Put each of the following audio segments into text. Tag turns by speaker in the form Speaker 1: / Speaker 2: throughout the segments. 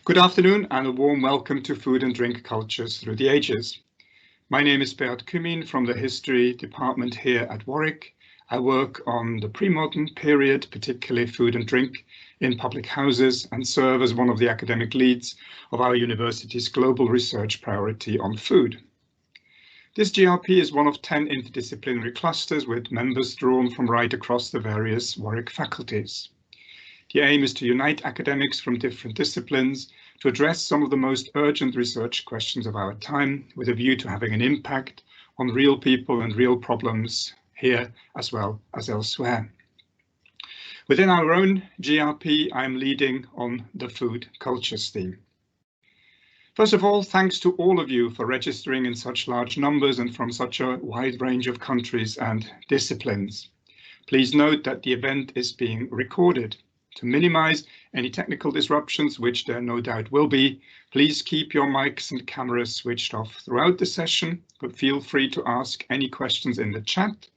Speaker 1: Good afternoon and a warm welcome to Food and Drink Cultures Through the Ages. My name is Beat Kümin from the History Department here at Warwick. I work on the pre-modern period, particularly food and drink in public houses, and serve as one of the academic leads of our university's global research priority on food. This GRP is one of 10 interdisciplinary clusters with members drawn from right across the various Warwick faculties. The aim is to unite academics from different disciplines to address some of the most urgent research questions of our time, with a view to having an impact on real people and real problems here as well as elsewhere. Within our own GRP, I'm leading on the food cultures theme. First of all, thanks to all of you for registering in such large numbers and from such a wide range of countries and disciplines. Please note that the event is being recorded. To minimize any technical disruptions, which there no doubt will be, please keep your mics and cameras switched off throughout the session, but feel free to ask any questions in the chat,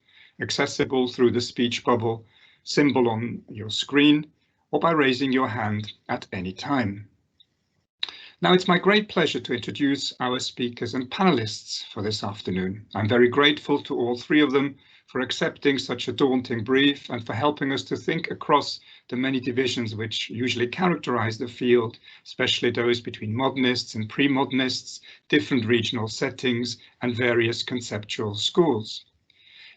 Speaker 1: accessible through the speech bubble symbol on your screen, or by raising your hand at any time. Now, it's my great pleasure to introduce our speakers and panelists for this afternoon. I'm very grateful to all three of them for accepting such a daunting brief and for helping us to think across the many divisions which usually characterize the field, especially those between modernists and pre-modernists, different regional settings, and various conceptual schools.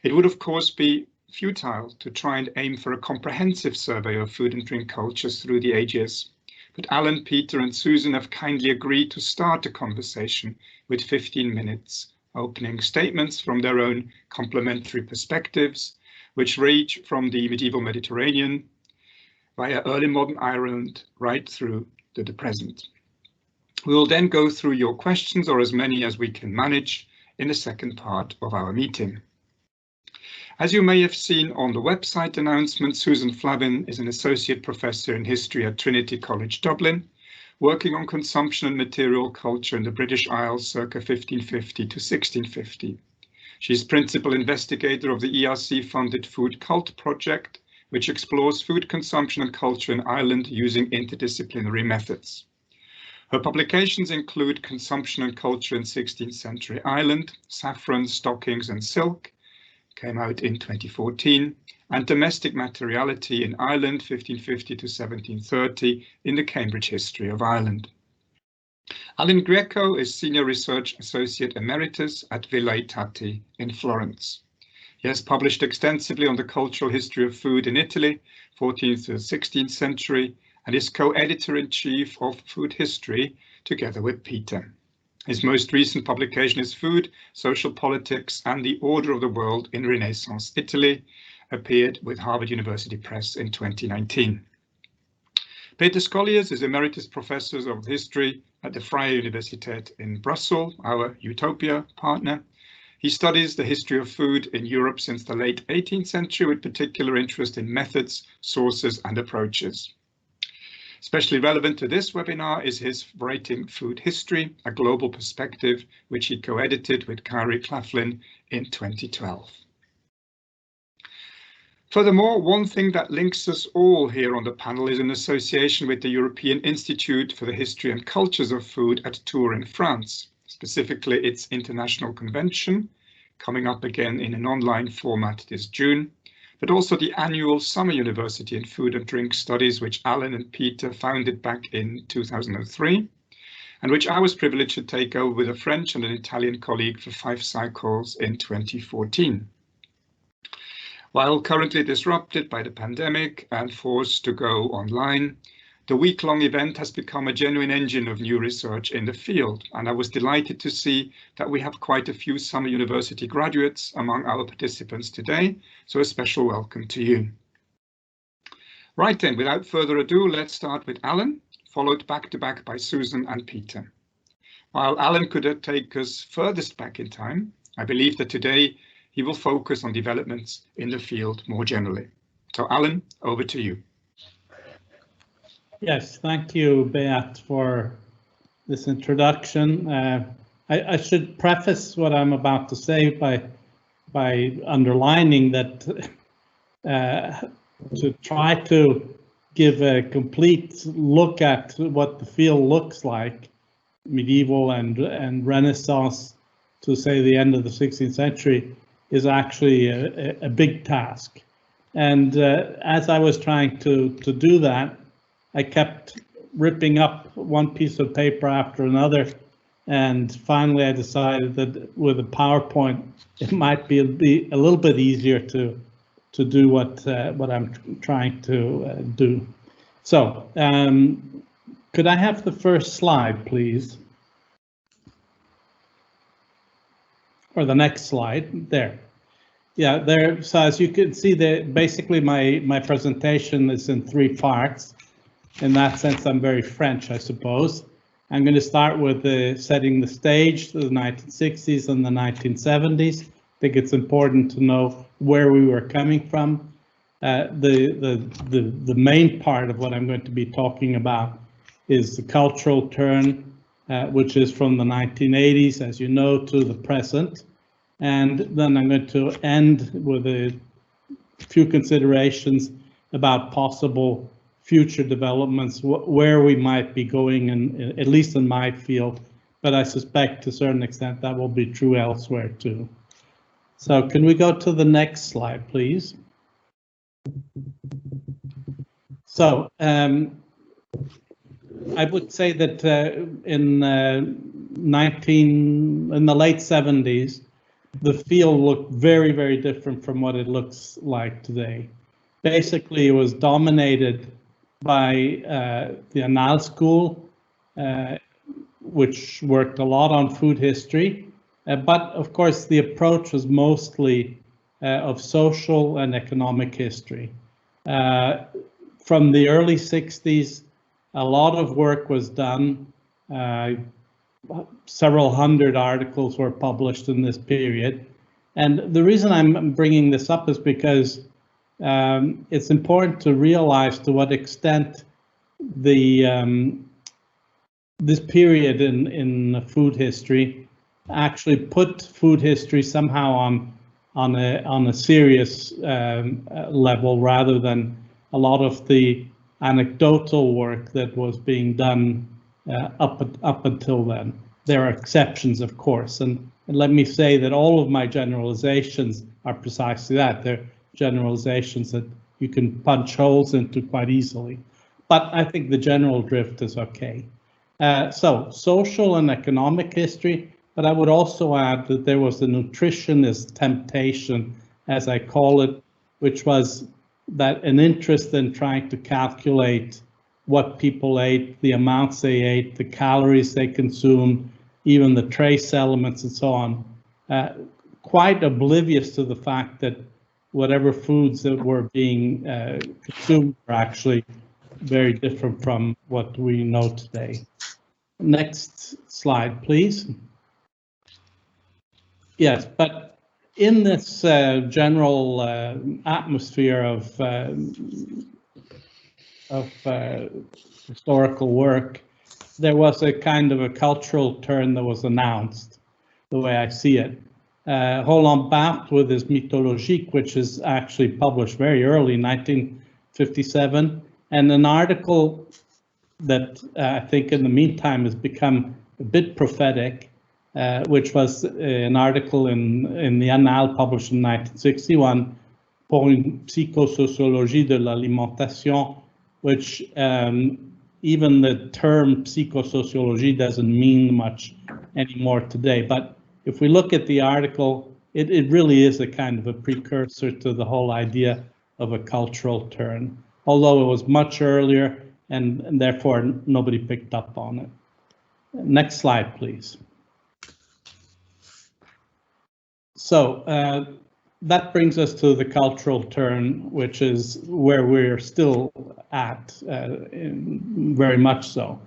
Speaker 1: It would, of course, be futile to try and aim for a comprehensive survey of food and drink cultures through the ages. But Alan, Peter, and Susan have kindly agreed to start the conversation with 15 minutes. Opening statements from their own complementary perspectives, which range from the medieval Mediterranean via early modern Ireland right through to the present. We will then go through your questions, or as many as we can manage, in the second part of our meeting. As you may have seen on the website announcement, Susan Flavin is an associate professor in history at Trinity College Dublin, working on consumption and material culture in the British Isles circa 1550 to 1650. She is principal investigator of the ERC-funded Food Cult project, which explores food consumption and culture in Ireland using interdisciplinary methods. Her publications include Consumption and Culture in 16th Century Ireland, Saffron, Stockings and Silk, came out in 2014, and Domestic Materiality in Ireland 1550 to 1730 in the Cambridge History of Ireland. Alan Grieco is Senior Research Associate Emeritus at I Tatti in Florence. He has published extensively on the cultural history of food in Italy, 14th to 16th century, and is co-editor-in-chief of Food History together with Peter. His most recent publication is Food, Social Politics and the Order of the World in Renaissance Italy, appeared with Harvard University Press in 2019. Peter Scholliers is Emeritus Professor of History at the Vrije Universiteit in Brussels, our Utopia partner. He studies the history of food in Europe since the late 18th century, with particular interest in methods, sources and approaches. Especially relevant to this webinar is his writing Food History, a Global Perspective, which he co-edited with Kari Claflin in 2012. Furthermore, one thing that links us all here on the panel is an association with the European Institute for the History and Cultures of Food at Tours in France, specifically its international convention, coming up again in an online format this June, but also the annual Summer University in Food and Drink Studies, which Alan and Peter founded back in 2003, and which I was privileged to take over with a French and an Italian colleague for 5 cycles in 2014. While currently disrupted by the pandemic and forced to go online, the week-long event has become a genuine engine of new research in the field, and I was delighted to see that we have quite a few Summer University graduates among our participants today, so a special welcome to you. Right then, without further ado, let's start with Alan, followed back-to-back by Susan and Peter. While Alan could take us furthest back in time, I believe that today he will focus on developments in the field more generally. So Alan, over to you.
Speaker 2: Yes, thank you, Beat, for this introduction. I should preface what I'm about to say by underlining that to try to give a complete look at what the field looks like, medieval and Renaissance, to say the end of the 16th century, is actually a big task. And as I was trying to do that, I kept ripping up one piece of paper after another, and finally I decided that with a PowerPoint it might be a little bit easier to do what I'm trying to do. So could I have the first slide, please? Or the next slide, there. Yeah, there. So as you can see, basically my presentation is in 3 parts. In that sense, I'm very French, I suppose. I'm going to start with setting the stage, the 1960s and the 1970s. I think it's important to know where we were coming from. The main part of what I'm going to be talking about is the cultural turn, which is from the 1980s, as you know, to the present. And then I'm going to end with a few considerations about possible future developments, where we might be going, in, at least in my field, but I suspect to a certain extent that will be true elsewhere too. So can we go to the next slide, please? So I would say that in the late 70s, the field looked very, very different from what it looks like today. Basically, it was dominated by the Annales School, which worked a lot on food history, but of course the approach was mostly of social and economic history. From the early 60s, a lot of work was done. Several hundred articles were published in this period. And the reason I'm bringing this up is because it's important to realize to what extent this period in food history actually put food history somehow on a serious level, rather than a lot of the anecdotal work that was being done up until then. There are exceptions, of course, and let me say that all of my generalizations are precisely that. They're generalizations that you can punch holes into quite easily, but I think the general drift is okay. So social and economic history, but I would also add that there was the nutritionist temptation, as I call it, which was that an interest in trying to calculate what people ate, the amounts they ate, the calories they consumed, even the trace elements and so on, quite oblivious to the fact that whatever foods that were being consumed were actually very different from what we know today. Next slide, please. Yes, but in this general atmosphere of historical work, there was a kind of a cultural turn that was announced, the way I see it. Roland Barthes with his Mythologique, which is actually published very early, 1957, and an article that I think in the meantime has become a bit prophetic, which was an article in the Annales published in 1961, Pour une psychosociologie de l'alimentation, which even the term psychosociology doesn't mean much anymore today. But if we look at the article, it really is a kind of a precursor to the whole idea of a cultural turn, although it was much earlier and therefore nobody picked up on it. Next slide, please. So that brings us to the cultural turn, which is where we're still at, very much so.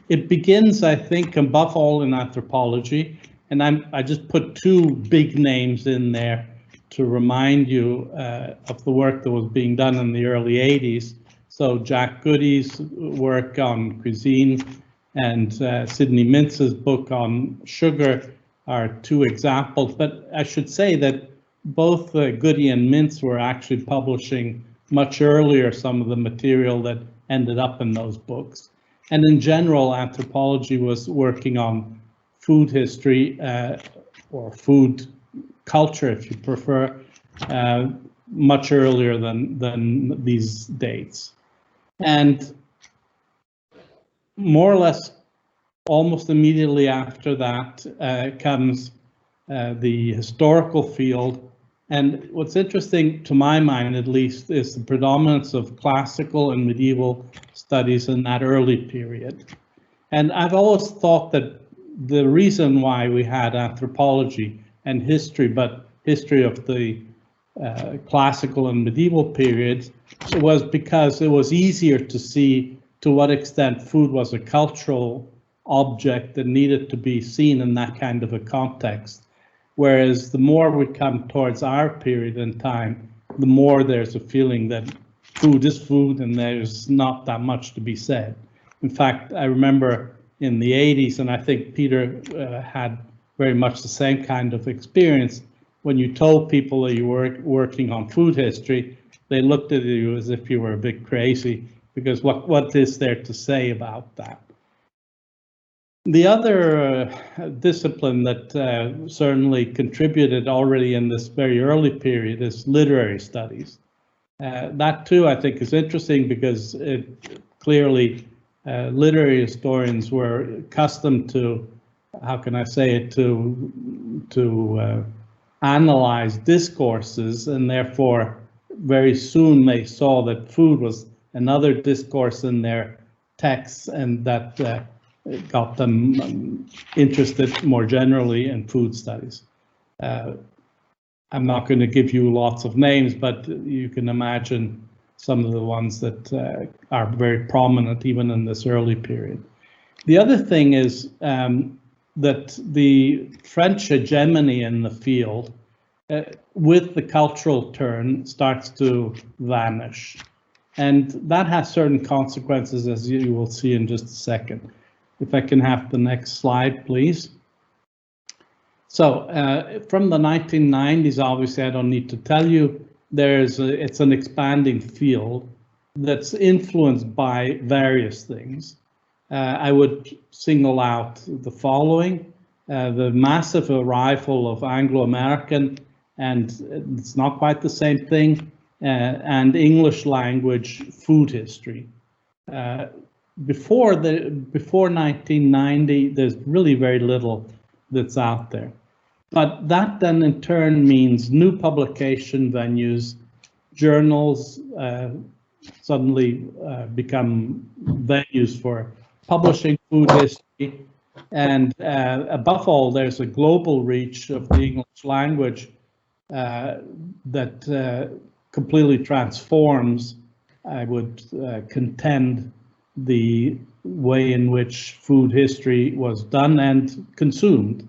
Speaker 2: It begins, I think, above all in anthropology, and I just put 2 big names in there to remind you of the work that was being done in the early 80s. So Jack Goody's work on cuisine and Sidney Mintz's book on sugar are 2 examples, but I should say that both Goody and Mintz were actually publishing much earlier some of the material that ended up in those books. And in general, anthropology was working on food history or food culture, if you prefer, much earlier than these dates. And more or less almost immediately after that comes the historical field. And what's interesting, to my mind at least, is the predominance of classical and medieval studies in that early period. And I've always thought that the reason why we had anthropology and history, but history of the classical and medieval periods, was because it was easier to see to what extent food was a cultural object that needed to be seen in that kind of a context. Whereas the more we come towards our period in time, the more there's a feeling that food is food and there's not that much to be said. In fact, I remember in the 80s, and I think Peter had very much the same kind of experience, when you told people that you were working on food history, they looked at you as if you were a bit crazy, because what is there to say about that? The other discipline that certainly contributed already in this very early period is literary studies. That too, I think, is interesting because clearly literary historians were accustomed to, how can I say it, to analyze discourses, and therefore very soon they saw that food was another discourse in their texts, and that got them interested more generally in food studies. I'm not going to give you lots of names, but you can imagine some of the ones that are very prominent even in this early period. The other thing is that the French hegemony in the field, with the cultural turn, starts to vanish. And that has certain consequences, as you will see in just a second. If I can have the next slide, please. So from the 1990s, obviously, I don't need to tell you, it's an expanding field that's influenced by various things. I would single out the following: the massive arrival of Anglo-American, and it's not quite the same thing, and English language food history. Before 1990, there's really very little that's out there. But that then in turn means new publication venues, journals suddenly become venues for publishing food history. And above all, there's a global reach of the English language that completely transforms, I would contend, the way in which food history was done and consumed.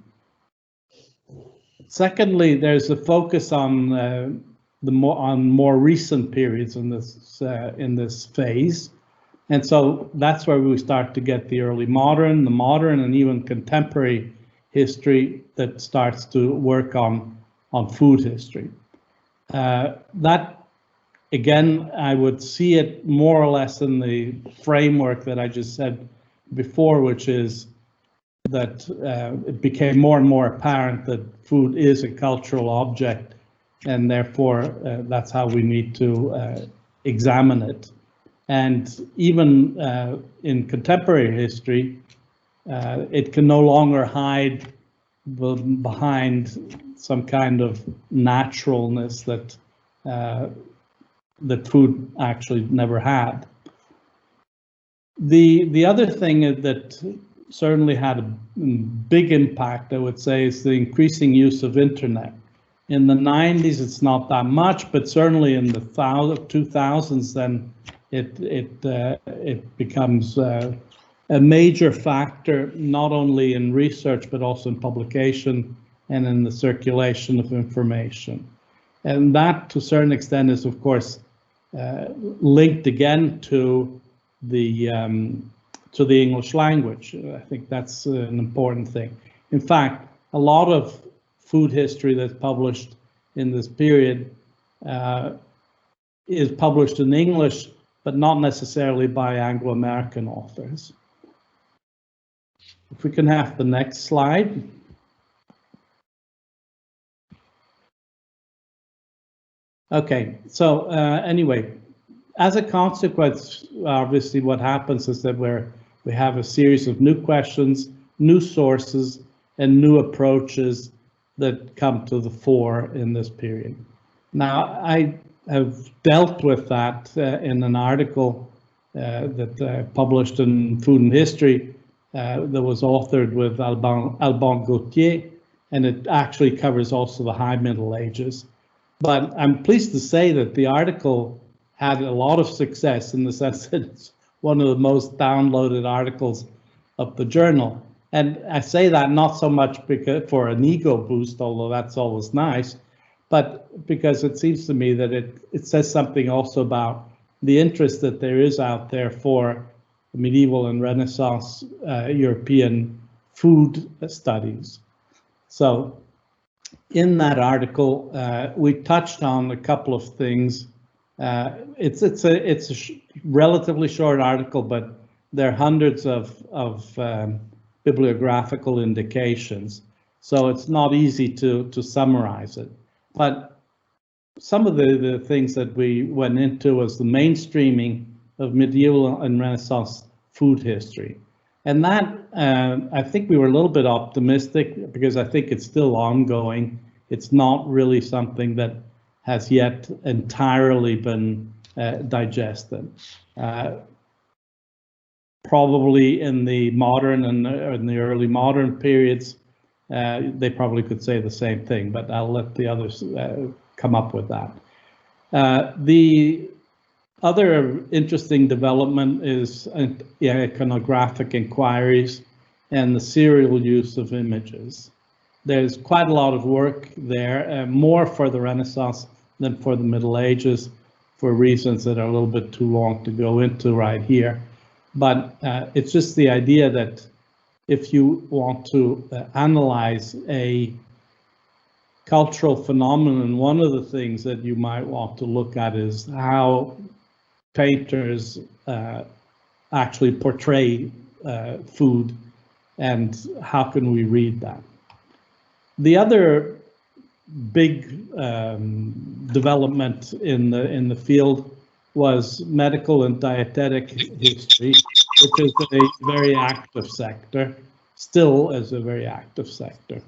Speaker 2: Secondly, there's a focus on more recent periods in this phase, and so that's where we start to get the early modern, the modern, and even contemporary history that starts to work on food history. That, again, I would see it more or less in the framework that I just said before, which is that it became more and more apparent that food is a cultural object, and therefore that's how we need to examine it. And even in contemporary history, it can no longer hide behind some kind of naturalness that food actually never had. The other thing that certainly had a big impact, I would say, is the increasing use of internet. In the 90s, it's not that much, but certainly in the 2000s, then it becomes a major factor, not only in research, but also in publication and in the circulation of information. And that, to a certain extent, is, of course, linked again to the English language. I think that's an important thing. In fact, a lot of food history that's published in this period is published in English, but not necessarily by Anglo-American authors. If we can have the next slide. Okay, so anyway, as a consequence, obviously what happens is that we have a series of new questions, new sources, and new approaches that come to the fore in this period. Now, I have dealt with that in an article that I published in Food and History that was authored with Alban Gauthier, and it actually covers also the High Middle Ages. But I'm pleased to say that the article had a lot of success in the sense that it's one of the most downloaded articles of the journal. And I say that not so much because for an ego boost, although that's always nice, but because it seems to me that it says something also about the interest that there is out there for medieval and Renaissance European food studies. So in that article, we touched on a couple of things. It's a relatively short article, but there are hundreds of bibliographical indications, so it's not easy to summarize it. But some of the things that we went into was the mainstreaming of medieval and Renaissance food history. And that, I think we were a little bit optimistic because I think it's still ongoing. It's not really something that has yet entirely been digested. Probably in the modern and in the early modern periods, they probably could say the same thing, but I'll let the others come up with that. The other interesting development is iconographic inquiries and the serial use of images. There's quite a lot of work there, more for the Renaissance than for the Middle Ages, for reasons that are a little bit too long to go into right here. But it's just the idea that if you want to analyze a cultural phenomenon, one of the things that you might want to look at is how painters actually portray food and how can we read that. The other big development in the field was medical and dietetic history, which is a very active sector, still is a very active sector.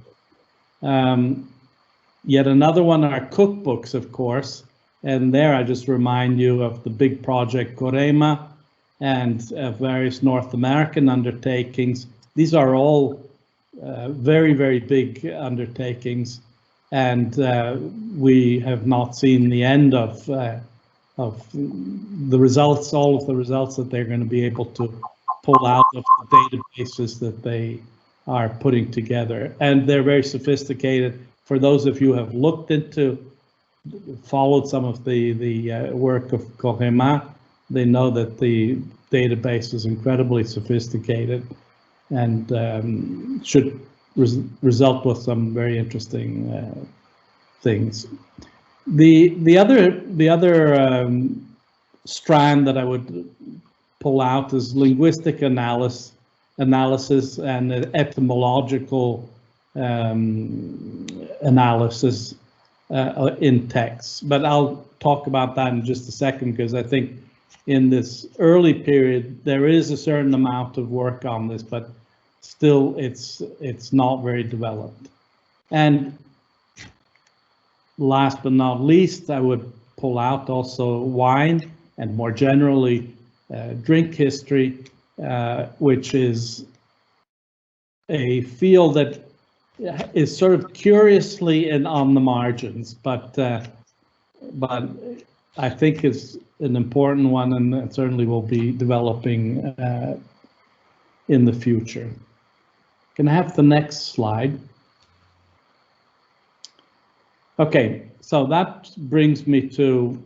Speaker 2: Yet another one are cookbooks, of course, and there I just remind you of the big project Corema and various North American undertakings. These are all very, very big undertakings, and we have not seen the end of the results, all of the results that they're going to be able to pull out of the databases that they are putting together. And they're very sophisticated. For those of you who have looked into, followed some of the work of Corema, they know that the database is incredibly sophisticated and should result with some very interesting things. The other strand that I would pull out is linguistic analysis and etymological analysis in texts. But I'll talk about that in just a second, because I think in this early period there is a certain amount of work on this, but still it's not very developed. And last but not least, I would pull out also wine and more generally drink history, which is a field that is sort of curiously and on the margins, but I think it's an important one and certainly will be developing in the future. Can I have the next slide? Okay, so that brings me to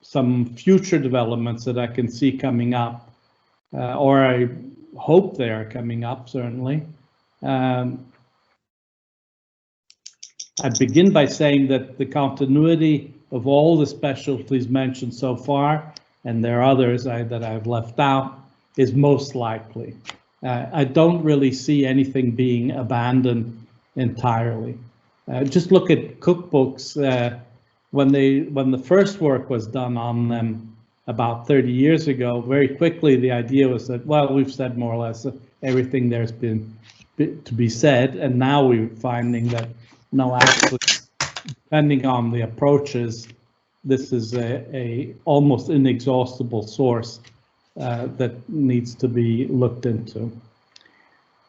Speaker 2: some future developments that I can see coming up, or I hope they are coming up, certainly. I begin by saying that the continuity of all the specialties mentioned so far and there are others that I've left out, is most likely. I don't really see anything being abandoned entirely. Just look at cookbooks. When the first work was done on them about 30 years ago, very quickly the idea was that, well, we've said more or less everything there's been to be said, and now we're finding that no, actually, depending on the approaches, this is a almost inexhaustible source that needs to be looked into.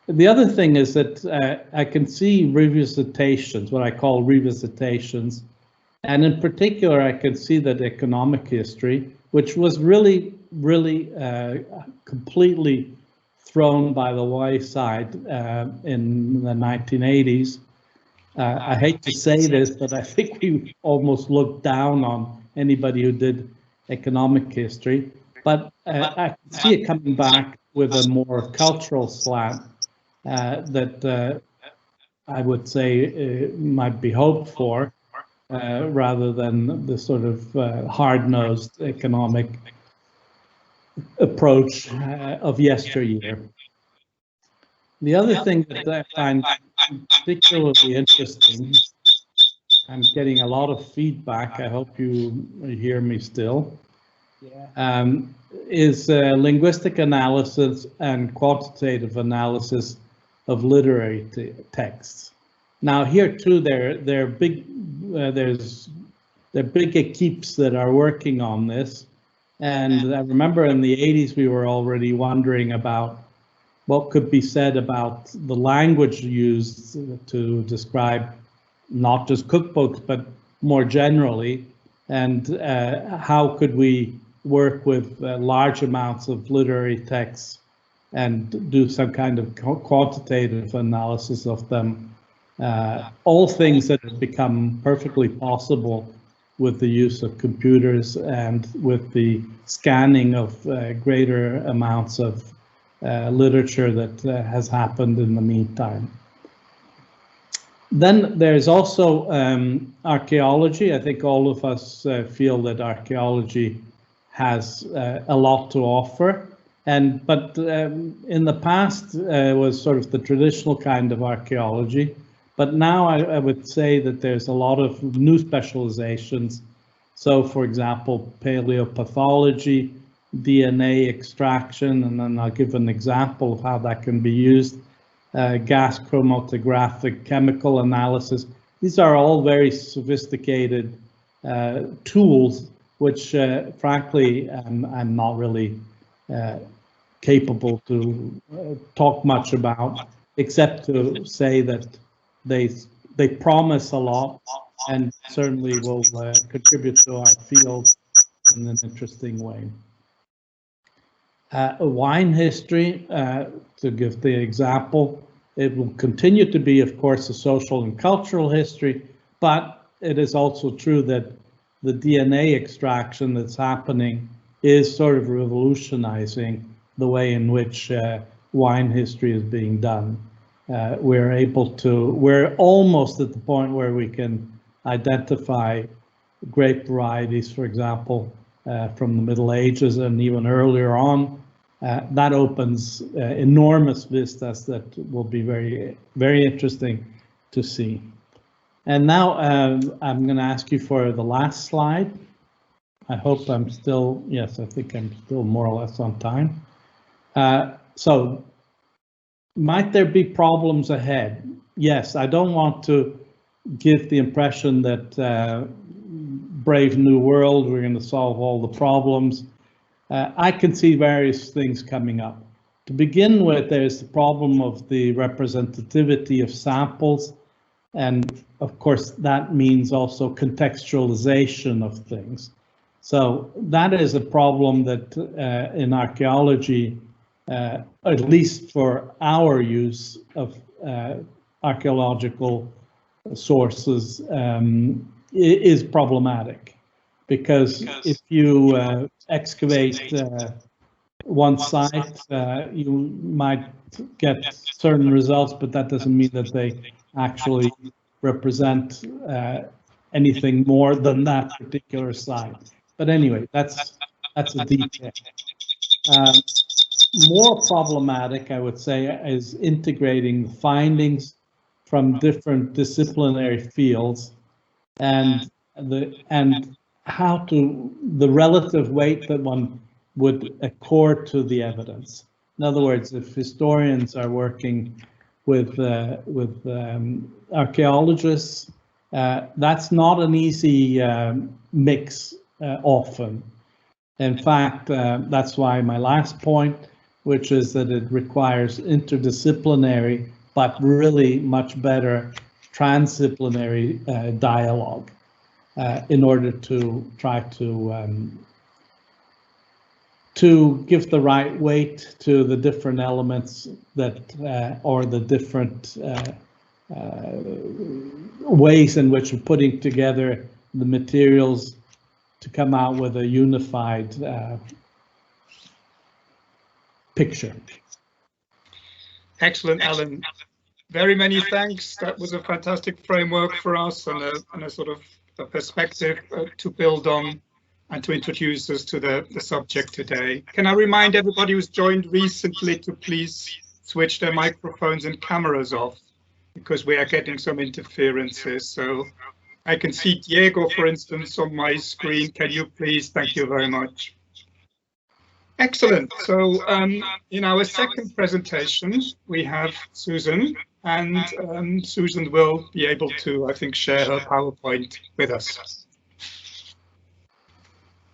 Speaker 2: The other thing is that I can see revisitations, what I call revisitations, and in particular, I can see that economic history, which was really completely thrown by the wayside in the 1980s. I hate to say this, but I think we almost looked down on anybody who did economic history. But I can see it coming back with a more cultural slant that I would say might be hoped for, rather than the sort of hard-nosed economic approach of yesteryear. The other thing that I find particularly interesting, I'm getting a lot of feedback, I hope you hear me still, is linguistic analysis and quantitative analysis of literary texts. Now here too, there are big equipes that are working on this, and I remember in the 80s we were already wondering about what could be said about the language used to describe not just cookbooks, but more generally, and how could we work with large amounts of literary texts and do some kind of quantitative analysis of them. All things that have become perfectly possible with the use of computers and with the scanning of greater amounts of literature that has happened in the meantime. Then there's also archaeology. I think all of us feel that archaeology has a lot to offer, but in the past was sort of the traditional kind of archaeology, but now I would say that there's a lot of new specializations. So for example, paleopathology, DNA extraction, and then I'll give an example of how that can be used. Gas chromatographic chemical analysis. These are all very sophisticated tools, which frankly, I'm not really capable to talk much about, except to say that they promise a lot and certainly will contribute to our field in an interesting way. Wine history, to give the example, it will continue to be, of course, a social and cultural history, but it is also true that the DNA extraction that's happening is sort of revolutionizing the way in which wine history is being done. We're almost at the point where we can identify grape varieties, for example, from the Middle Ages and even earlier on. That opens enormous vistas that will be very, very interesting to see. And now I'm going to ask you for the last slide. I hope I'm still, yes, I think I'm still more or less on time. So might there be problems ahead? Yes, I don't want to give the impression that brave new world, we're going to solve all the problems. I can see various things coming up. To begin with, there's the problem of the representativity of samples. And of course, that means also contextualization of things. So that is a problem that in archaeology, at least for our use of archaeological sources, is problematic. Because if you excavate one site, you might get certain results, but that doesn't mean that they actually represent anything more than that particular site. But anyway, that's That's a detail. More problematic, I would say, is integrating findings from different disciplinary fields and the relative weight that one would accord to the evidence. In other words, if historians are working with archaeologists, that's not an easy mix often. In fact, that's why my last point, which is that it requires interdisciplinary, but really much better transdisciplinary dialogue in order to try to give the right weight to the different elements that, or the different ways in which we're putting together the materials to come out with a unified picture.
Speaker 1: Excellent, Alan. Very many thanks. That was a fantastic framework for us and a sort of a perspective to build on and to introduce us to the subject today. Can I remind everybody who's joined recently to please switch their microphones and cameras off, because we are getting some interferences. So I can see Diego, for instance, on my screen. Can you please? Thank you very much. Excellent. So in our second presentation, we have Susan, and Susan will be able to, I think, share her PowerPoint with us.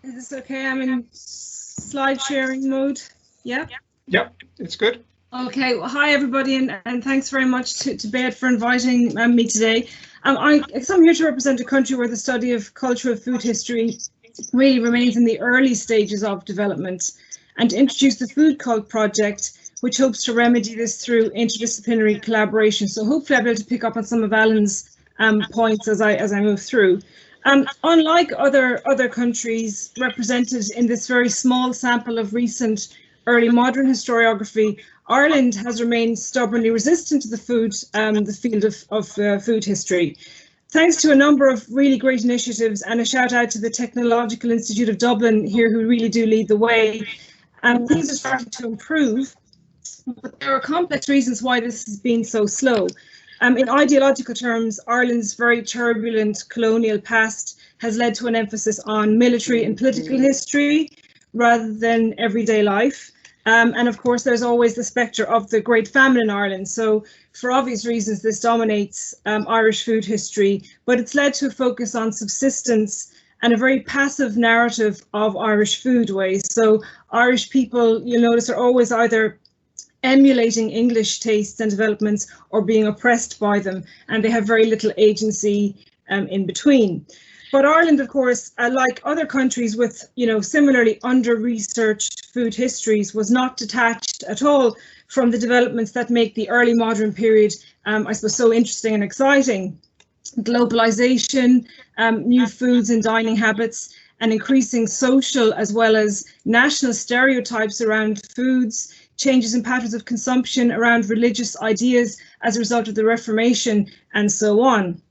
Speaker 3: Is this okay? I'm in slide sharing mode. Yeah?
Speaker 1: Yep, it's good.
Speaker 3: Okay, well, hi everybody, and thanks very much to Beat for inviting me today. I'm here to represent a country where the study of cultural food history really remains in the early stages of development, and to introduce the Food Cult project, which hopes to remedy this through interdisciplinary collaboration. So hopefully I'll be able to pick up on some of Alan's points as I move through. Unlike other countries represented in this very small sample of recent early modern historiography, Ireland has remained stubbornly resistant to the field of food history. Thanks to a number of really great initiatives, and a shout out to the Technological Institute of Dublin here, who really do lead the way, things are starting to improve, but there are complex reasons why this has been so slow. In ideological terms, Ireland's very turbulent colonial past has led to an emphasis on military and political history rather than everyday life. And of course, there's always the spectre of the Great Famine in Ireland. So for obvious reasons, this dominates Irish food history, but it's led to a focus on subsistence and a very passive narrative of Irish foodways. So Irish people, you'll notice, are always either emulating English tastes and developments or being oppressed by them, and they have very little agency in between. But Ireland, of course, like other countries with, similarly under-researched food histories, was not detached at all from the developments that make the early modern period, I suppose, so interesting and exciting. Globalization, new foods and dining habits, and increasing social as well as national stereotypes around foods, changes in patterns of consumption around religious ideas as a result of the Reformation, and so on.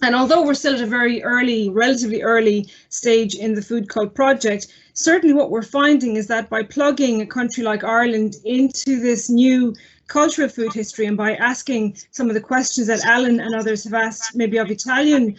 Speaker 3: And although we're still at a very relatively early stage in the Food Cult project, certainly what we're finding is that by plugging a country like Ireland into this new cultural food history, and by asking some of the questions that Alan and others have asked, maybe of Italian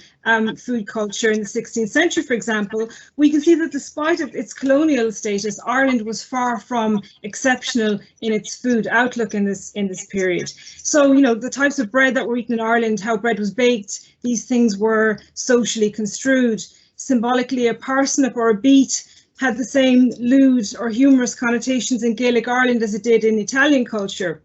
Speaker 3: food culture in the 16th century, for example, we can see that despite its colonial status, Ireland was far from exceptional in its food outlook in this period. So, the types of bread that were eaten in Ireland, how bread was baked, these things were socially construed. Symbolically, a parsnip or a beet had the same lewd or humorous connotations in Gaelic Ireland as it did in Italian culture.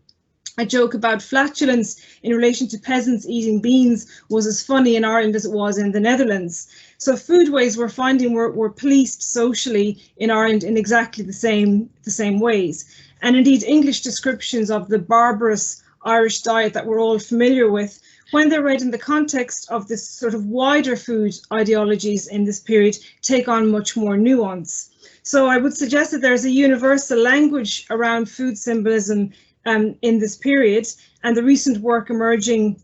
Speaker 3: A joke about flatulence in relation to peasants eating beans was as funny in Ireland as it was in the Netherlands. So foodways we're finding were policed socially in Ireland in exactly the same ways. And indeed, English descriptions of the barbarous Irish diet that we're all familiar with, when they're read in the context of this sort of wider food ideologies in this period, take on much more nuance. So I would suggest that there's a universal language around food symbolism in this period, and the recent work emerging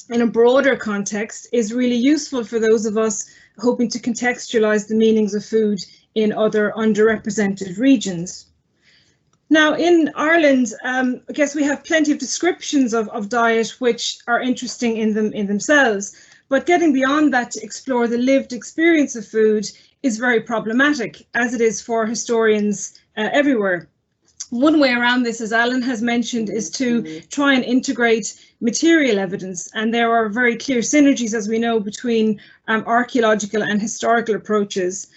Speaker 3: in a broader context is really useful for those of us hoping to contextualize the meanings of food in other underrepresented regions. Now in Ireland, I guess we have plenty of descriptions of diet which are interesting in themselves, but getting beyond that to explore the lived experience of food is very problematic, as it is for historians everywhere. One way around this, as Alan has mentioned, is to try and integrate material evidence, and there are very clear synergies, as we know, between archaeological and historical approaches.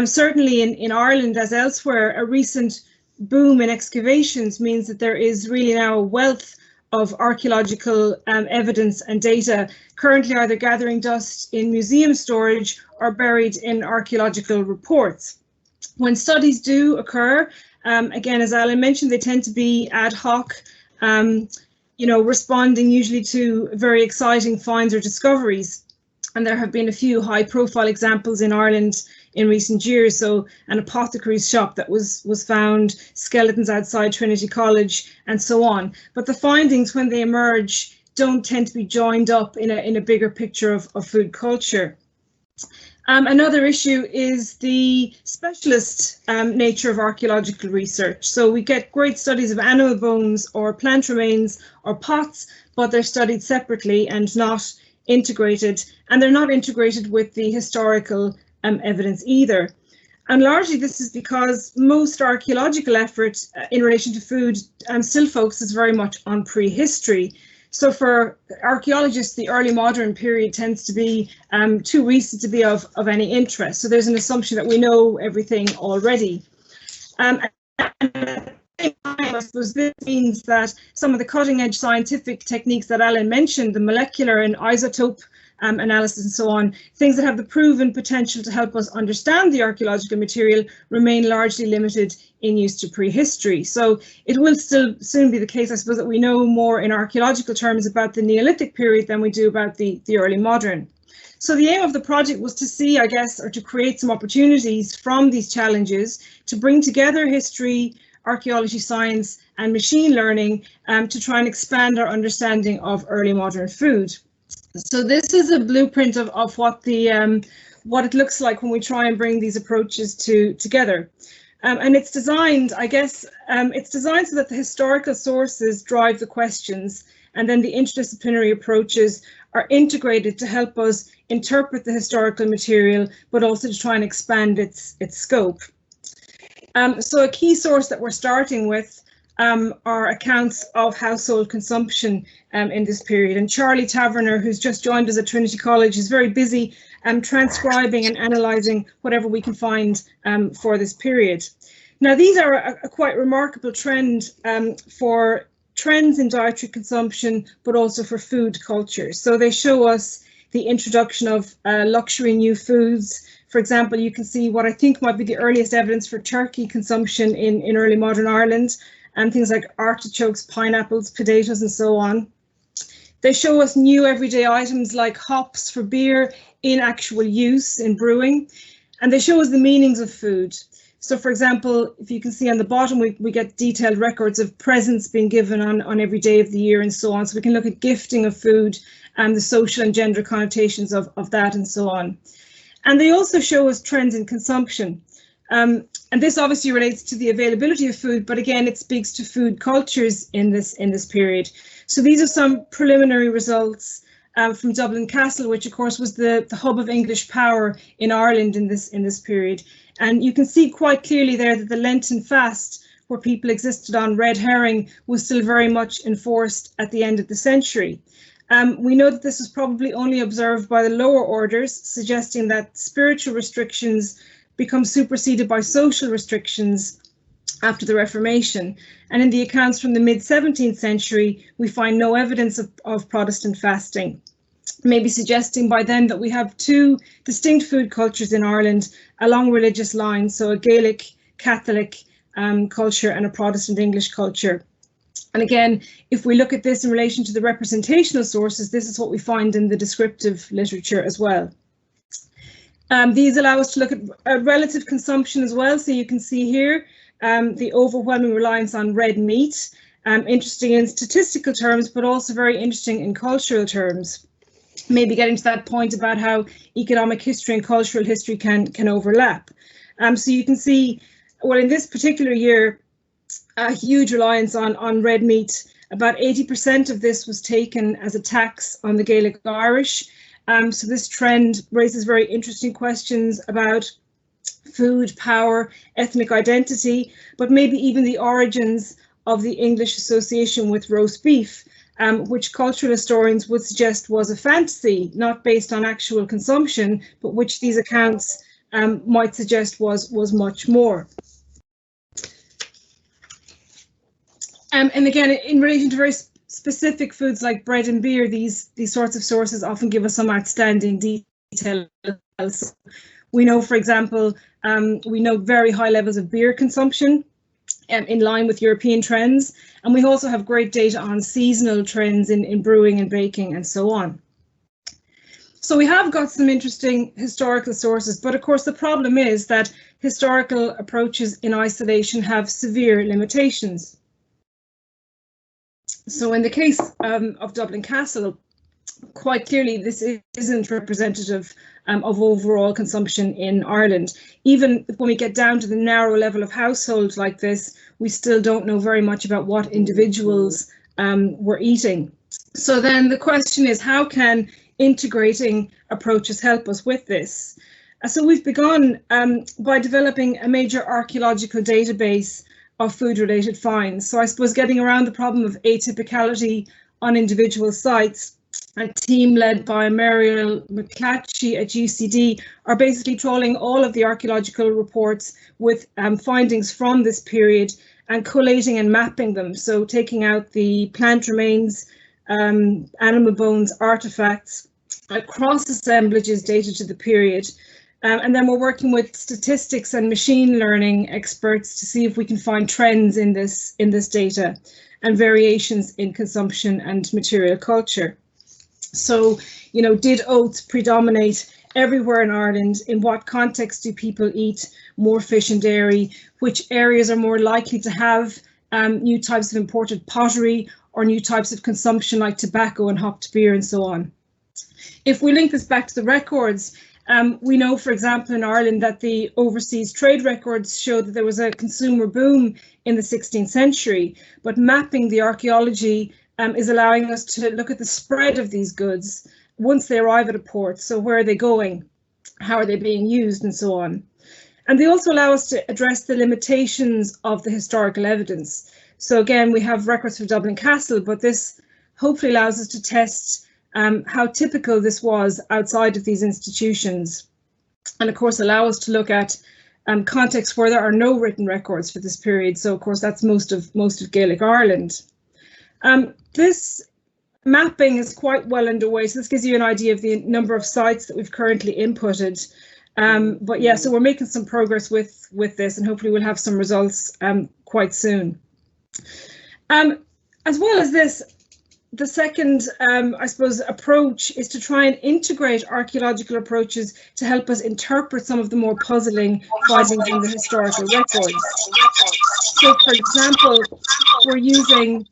Speaker 3: Certainly in Ireland, as elsewhere, a recent boom in excavations means that there is really now a wealth of archaeological evidence and data currently either gathering dust in museum storage or buried in archaeological reports. When studies do occur, again, as Alan mentioned, they tend to be ad hoc, responding usually to very exciting finds or discoveries. And there have been a few high-profile examples in Ireland in recent years. So an apothecary's shop that was found, skeletons outside Trinity College, and so on. But the findings, when they emerge, don't tend to be joined up in a bigger picture of food culture. Another issue is the specialist nature of archaeological research. So we get great studies of animal bones or plant remains or pots, but they're studied separately and not integrated, and they're not integrated with the historical evidence either. And largely this is because most archaeological effort in relation to food still focuses very much on prehistory. So for archaeologists, the early modern period tends to be too recent to be of any interest. So there's an assumption that we know everything already. I suppose this means that some of the cutting edge scientific techniques that Alan mentioned, the molecular and isotope analysis and so on, things that have the proven potential to help us understand the archaeological material, remain largely limited in use to prehistory. So it will still soon be the case, I suppose, that we know more in archaeological terms about the Neolithic period than we do about the early modern. So the aim of the project was to see, I guess, or to create some opportunities from these challenges to bring together history, archaeology, science and machine learning to try and expand our understanding of early modern food. So this is a blueprint of what it looks like when we try and bring these approaches together. And it's designed, I guess, it's designed so that the historical sources drive the questions, and then the interdisciplinary approaches are integrated to help us interpret the historical material, but also to try and expand its scope. So a key source that we're starting with are accounts of household consumption in this period. And Charlie Taverner, who's just joined us at Trinity College, is very busy transcribing and analysing whatever we can find for this period. Now, these are a quite remarkable trend for trends in dietary consumption, but also for food culture. So they show us the introduction of luxury new foods. For example, you can see what I think might be the earliest evidence for turkey consumption in early modern Ireland, and things like artichokes, pineapples, potatoes, and so on. They show us new everyday items like hops for beer in actual use in brewing, and they show us the meanings of food. So, for example, if you can see on the bottom, we get detailed records of presents being given on every day of the year and so on. So we can look at gifting of food and the social and gender connotations of that and so on. And they also show us trends in consumption. And this obviously relates to the availability of food, but again, it speaks to food cultures in this period. So these are some preliminary results from Dublin Castle, which of course was the hub of English power in Ireland in this period. And you can see quite clearly there that the Lenten fast, where people existed on red herring, was still very much enforced at the end of the century. We know that this was probably only observed by the lower orders, suggesting that spiritual restrictions become superseded by social restrictions after the Reformation. And in the accounts from the mid-17th century, we find no evidence of Protestant fasting, maybe suggesting by then that we have two distinct food cultures in Ireland along religious lines, so a Gaelic Catholic culture and a Protestant English culture. And again, if we look at this in relation to the representational sources, this is what we find in the descriptive literature as well. These allow us to look at relative consumption as well. So you can see here the overwhelming reliance on red meat, interesting in statistical terms, but also very interesting in cultural terms. Maybe getting to that point about how economic history and cultural history can overlap. So you can see, well, in this particular year, a huge reliance on red meat. About 80% of this was taken as a tax on the Gaelic Irish. So this trend raises very interesting questions about food, power, ethnic identity, but maybe even the origins of the English association with roast beef, which cultural historians would suggest was a fantasy, not based on actual consumption, but which these accounts might suggest was much more. And again, in relation to very specific foods like bread and beer, these sorts of sources often give us some outstanding details. We know, for example, we know very high levels of beer consumption in line with European trends, and we also have great data on seasonal trends in brewing and baking and so on. So we have got some interesting historical sources, but of course the problem is that historical approaches in isolation have severe limitations. So in the case of Dublin Castle, quite clearly this isn't representative of overall consumption in Ireland. Even when we get down to the narrow level of households like this, we still don't know very much about what individuals were eating. So then the question is, how can integrating approaches help us with this? So we've begun by developing a major archaeological database of food-related finds. So I suppose getting around the problem of atypicality on individual sites, a team led by Mariel McClatchy at UCD are basically trawling all of the archaeological reports with findings from this period and collating and mapping them. So taking out the plant remains, animal bones, artifacts, cross assemblages dated to the period. And then we're working with statistics and machine learning experts to see if we can find trends in this data and variations in consumption and material culture. So, you know, did oats predominate everywhere in Ireland? In what context do people eat more fish and dairy? Which areas are more likely to have new types of imported pottery or new types of consumption like tobacco and hopped beer and so on? If we link this back to the records, we know, for example, in Ireland that the overseas trade records show that there was a consumer boom in the 16th century, but mapping the archaeology is allowing us to look at the spread of these goods once they arrive at a port. So where are they going? How are they being used and so on? And they also allow us to address the limitations of the historical evidence. So again, we have records for Dublin Castle, but this hopefully allows us to test how typical this was outside of these institutions, and of course allow us to look at contexts where there are no written records for this period. So of course that's most of Gaelic Ireland. This mapping is quite well underway, so this gives you an idea of the number of sites that we've currently inputted. But yeah, so we're making some progress with this, and hopefully we'll have some results quite soon. As well as this, the second, I suppose, approach is to try and integrate archaeological approaches to help us interpret some of the more puzzling findings in the historical records. So, for example, we're using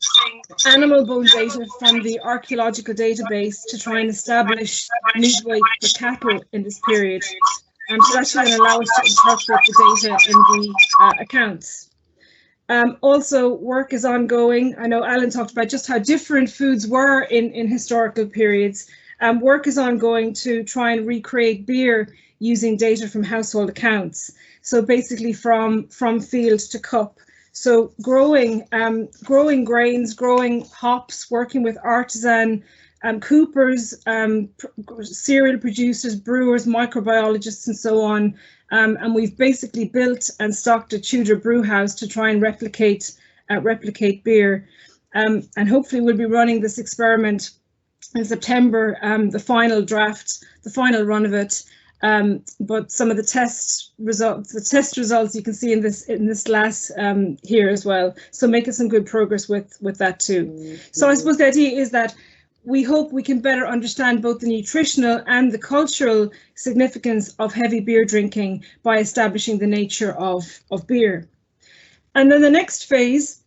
Speaker 3: animal bone data from the archaeological database to try and establish meat weight for cattle in this period. So that's going to allow us to interpret the data in the accounts. Also, work is ongoing. I know Alan talked about just how different foods were in historical periods. Work is ongoing to try and recreate beer using data from household accounts. So basically from field to cup. So growing grains, growing hops, working with artisan coopers, cereal producers, brewers, microbiologists, and so on. And we've basically built and stocked a Tudor brew house to try and replicate beer. And hopefully we'll be running this experiment in September, the final run of it. But some of the test results you can see in this glass here as well. So making some good progress with that too. So I suppose the idea is that we hope we can better understand both the nutritional and the cultural significance of heavy beer drinking by establishing the nature of beer. And then the next phase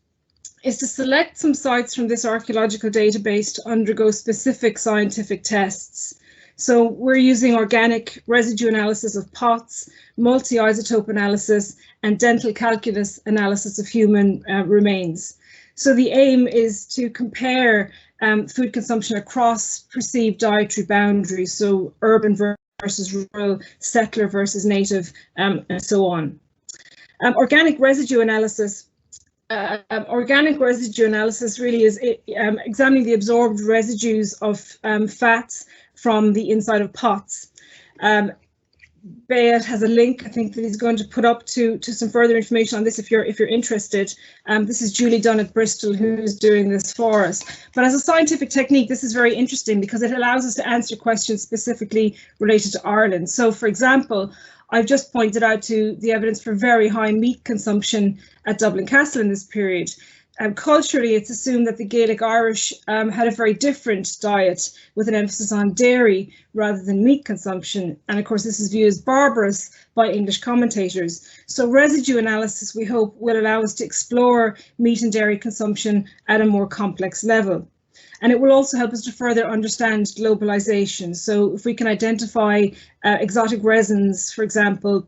Speaker 3: is to select some sites from this archaeological database to undergo specific scientific tests. So we're using organic residue analysis of pots, multi-isotope analysis, and dental calculus analysis of human remains. So the aim is to compare food consumption across perceived dietary boundaries, so urban versus rural, settler versus native, and so on. Organic residue analysis really is examining the absorbed residues of fats from the inside of pots. Beat has a link, I think, that he's going to put up to some further information on this if you're interested. This is Julie Dunn at Bristol who's doing this for us. But as a scientific technique, this is very interesting because it allows us to answer questions specifically related to Ireland. So, for example, I've just pointed out to the evidence for very high meat consumption at Dublin Castle in this period. Culturally, it's assumed that the Gaelic Irish had a very different diet with an emphasis on dairy rather than meat consumption. And of course, this is viewed as barbarous by English commentators. So residue analysis, we hope, will allow us to explore meat and dairy consumption at a more complex level. And it will also help us to further understand globalization. So if we can identify exotic resins, for example,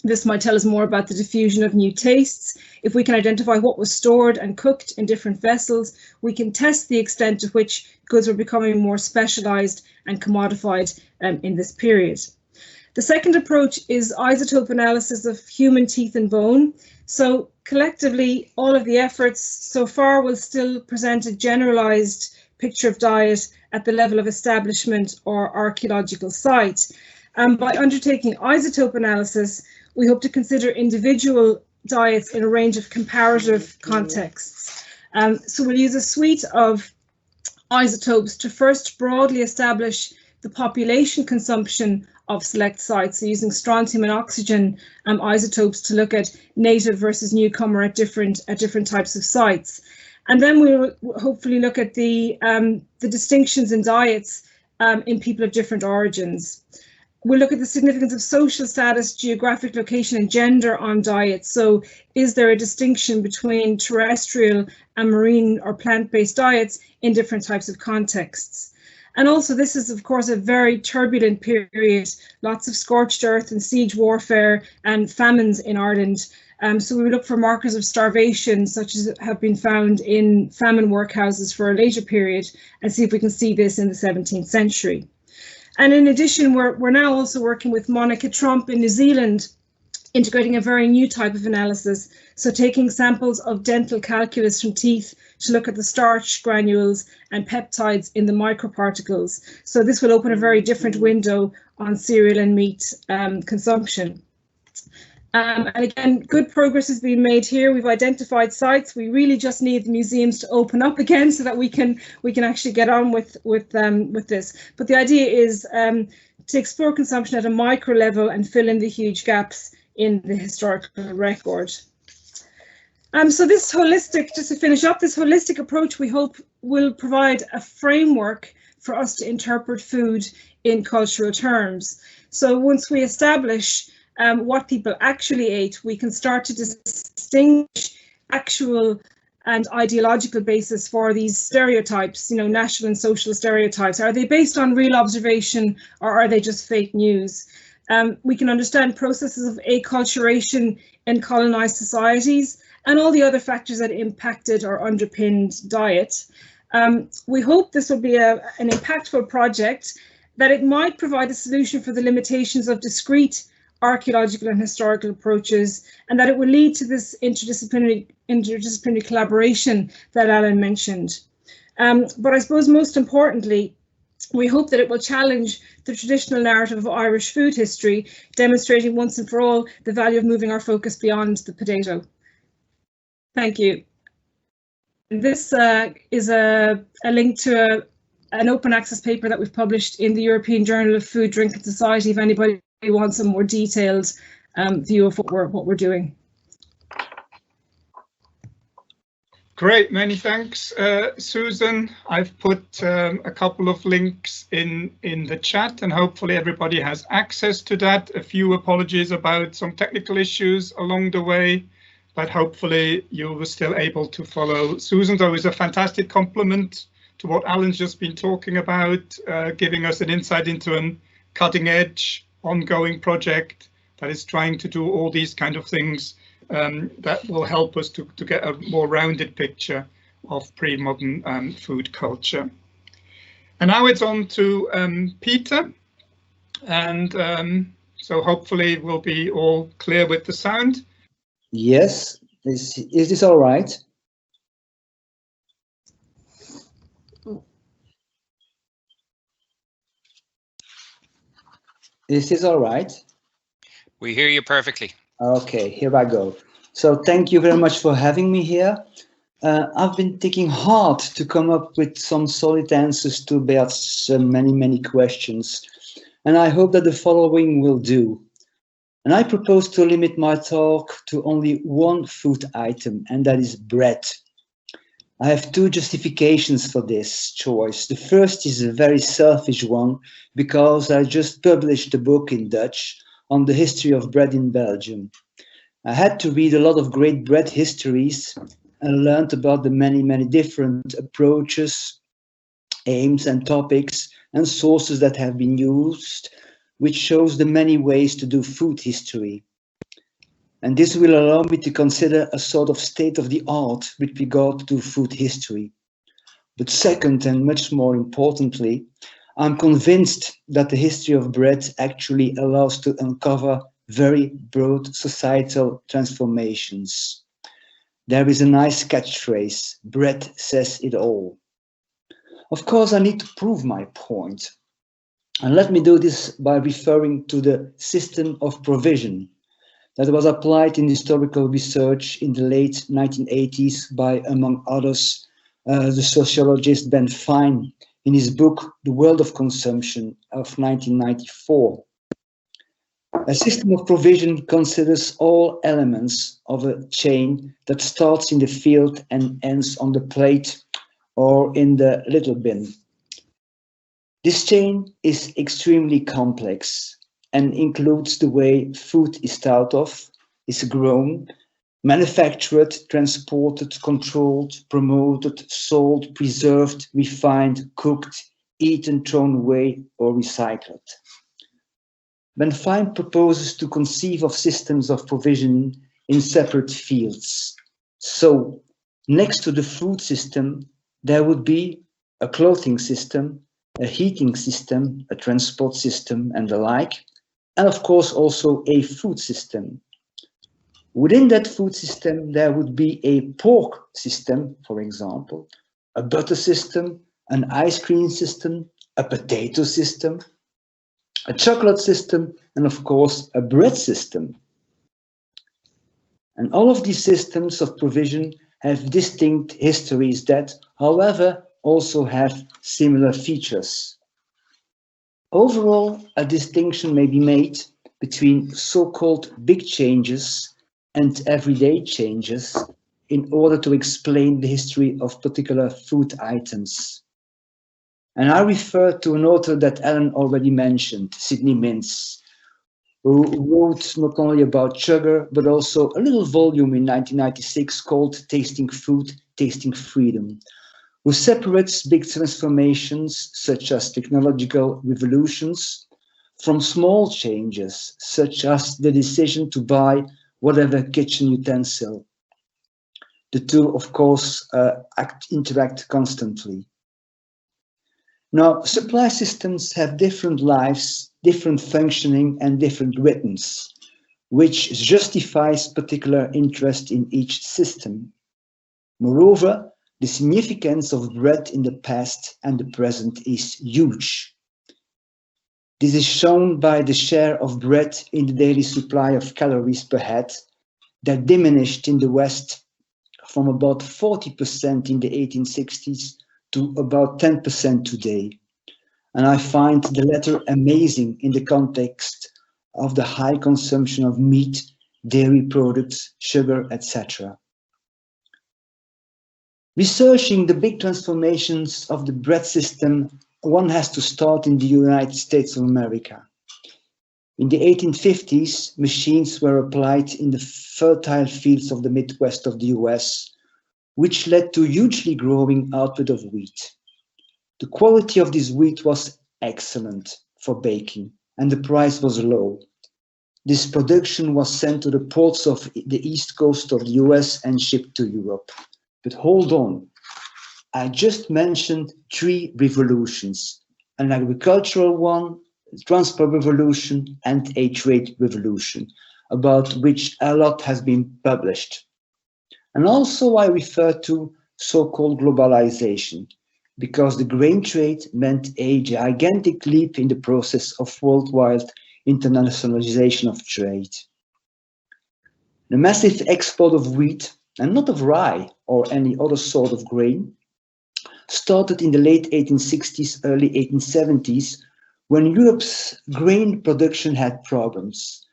Speaker 3: this might tell us more about the diffusion of new tastes. If we can identify what was stored and cooked in different vessels, we can test the extent to which goods were becoming more specialized and commodified in this period. The second approach is isotope analysis of human teeth and bone. So collectively, all of the efforts so far will still present a generalized picture of diet at the level of establishment or archaeological site. By undertaking isotope analysis, we hope to consider individual diets in a range of comparative contexts. So we'll use a suite of isotopes to first broadly establish the population consumption of select sites, so using strontium and oxygen isotopes to look at native versus newcomer at different types of sites. And then we will hopefully look at the distinctions in diets in people of different origins. We'll look at the significance of social status, geographic location, and gender on diets. So is there a distinction between terrestrial and marine or plant-based diets in different types of contexts? And also, this is, of course, a very turbulent period, lots of scorched earth and siege warfare and famines in Ireland. So we look for markers of starvation, such as have been found in famine workhouses for a later period, and see if we can see this in the 17th century. And in addition, we're now also working with Monica Trump in New Zealand, integrating a very new type of analysis. So taking samples of dental calculus from teeth to look at the starch granules and peptides in the microparticles. So this will open a very different window on cereal and meat consumption. And again, good progress has been made here. We've identified sites. We really just need the museums to open up again so that we can actually get on with this. But the idea is to explore consumption at a micro level and fill in the huge gaps in the historical record. So this holistic, just to finish up, this holistic approach we hope will provide a framework for us to interpret food in cultural terms. So once we establish what people actually ate, we can start to distinguish actual and ideological basis for these stereotypes, national and social stereotypes. Are they based on real observation or are they just fake news? We can understand processes of acculturation in colonized societies and all the other factors that impacted or underpinned diet. We hope this will be an impactful project, that it might provide a solution for the limitations of discrete archaeological and historical approaches, and that it will lead to this interdisciplinary collaboration that Alan mentioned. But I suppose most importantly, we hope that it will challenge the traditional narrative of Irish food history, demonstrating once and for all the value of moving our focus beyond the potato. Thank you. This is a link to an open access paper that we've published in the European Journal of Food, Drink and Society, if anybody wants a more detailed view of what we're doing.
Speaker 1: Great, many thanks, Susan. I've put a couple of links in the chat and hopefully everybody has access to that. A few apologies about some technical issues along the way, but hopefully you were still able to follow. Susan's always a fantastic compliment to what Alan's just been talking about, giving us an insight into a cutting edge, ongoing project that is trying to do all these kind of things that will help us to get a more rounded picture of pre-modern food culture. And now it's on to Peter, and so hopefully we'll be all clear with the sound.
Speaker 4: Yes, is this all right? Is this all right?
Speaker 5: We hear you perfectly. Okay,
Speaker 4: here I go. So thank you very much for having me here. I've been thinking hard to come up with some solid answers to Beat's many questions, and I hope that the following will do. And I propose to limit my talk to only one food item, and that is bread. I have two justifications for this choice. The first is a very selfish one, because I just published a book in Dutch on the history of bread in Belgium. I had to read a lot of great bread histories and learned about the many different approaches, aims and topics and sources that have been used, which shows the many ways to do food history. And this will allow me to consider a sort of state of the art with regard to food history. But second, and much more importantly, I'm convinced that the history of bread actually allows to uncover very broad societal transformations. There is a nice catchphrase, bread says it all. Of course, I need to prove my point. And let me do this by referring to the system of provision that was applied in historical research in the late 1980s by, among others, the sociologist Ben Fine in his book, The World of Consumption of 1994. A system of provision considers all elements of a chain that starts in the field and ends on the plate or in the little bin. This chain is extremely complex and includes the way food is thought of, is grown, manufactured, transported, controlled, promoted, sold, preserved, refined, cooked, eaten, thrown away, or recycled. Ben Fine proposes to conceive of systems of provision in separate fields. So, next to the food system, there would be a clothing system, a heating system, a transport system, and the like, and of course also a food system. Within that food system, there would be a pork system, for example, a butter system, an ice cream system, a potato system, a chocolate system, and of course a bread system. And all of these systems of provision have distinct histories that, however, also have similar features. Overall, a distinction may be made between so-called big changes and everyday changes in order to explain the history of particular food items. And I refer to an author that Alan already mentioned, Sidney Mintz, who wrote not only about sugar, but also a little volume in 1996 called Tasting Food, Tasting Freedom, who separates big transformations such as technological revolutions from small changes such as the decision to buy whatever kitchen utensil. The two, of course, interact constantly. Now, supply systems have different lives, different functioning, and different rhythms, which justifies particular interest in each system. Moreover, the significance of bread in the past and the present is huge. This is shown by the share of bread in the daily supply of calories per head that diminished in the West from about 40% in the 1860s to about 10% today. And I find the latter amazing in the context of the high consumption of meat, dairy products, sugar, etc. Researching the big transformations of the bread system, one has to start in the United States of America. In the 1850s, machines were applied in the fertile fields of the Midwest of the US, which led to hugely growing output of wheat. The quality of this wheat was excellent for baking, and the price was low. This production was sent to the ports of the east coast of the US and shipped to Europe. But hold on, I just mentioned 3 revolutions, an agricultural one, a transport revolution, and a trade revolution, about which a lot has been published. And also I refer to so-called globalization, because the grain trade meant a gigantic leap in the process of worldwide internationalization of trade. The massive export of wheat, and not of rye or any other sort of grain, started in the late 1860s, early 1870s, when Europe's grain production had problems,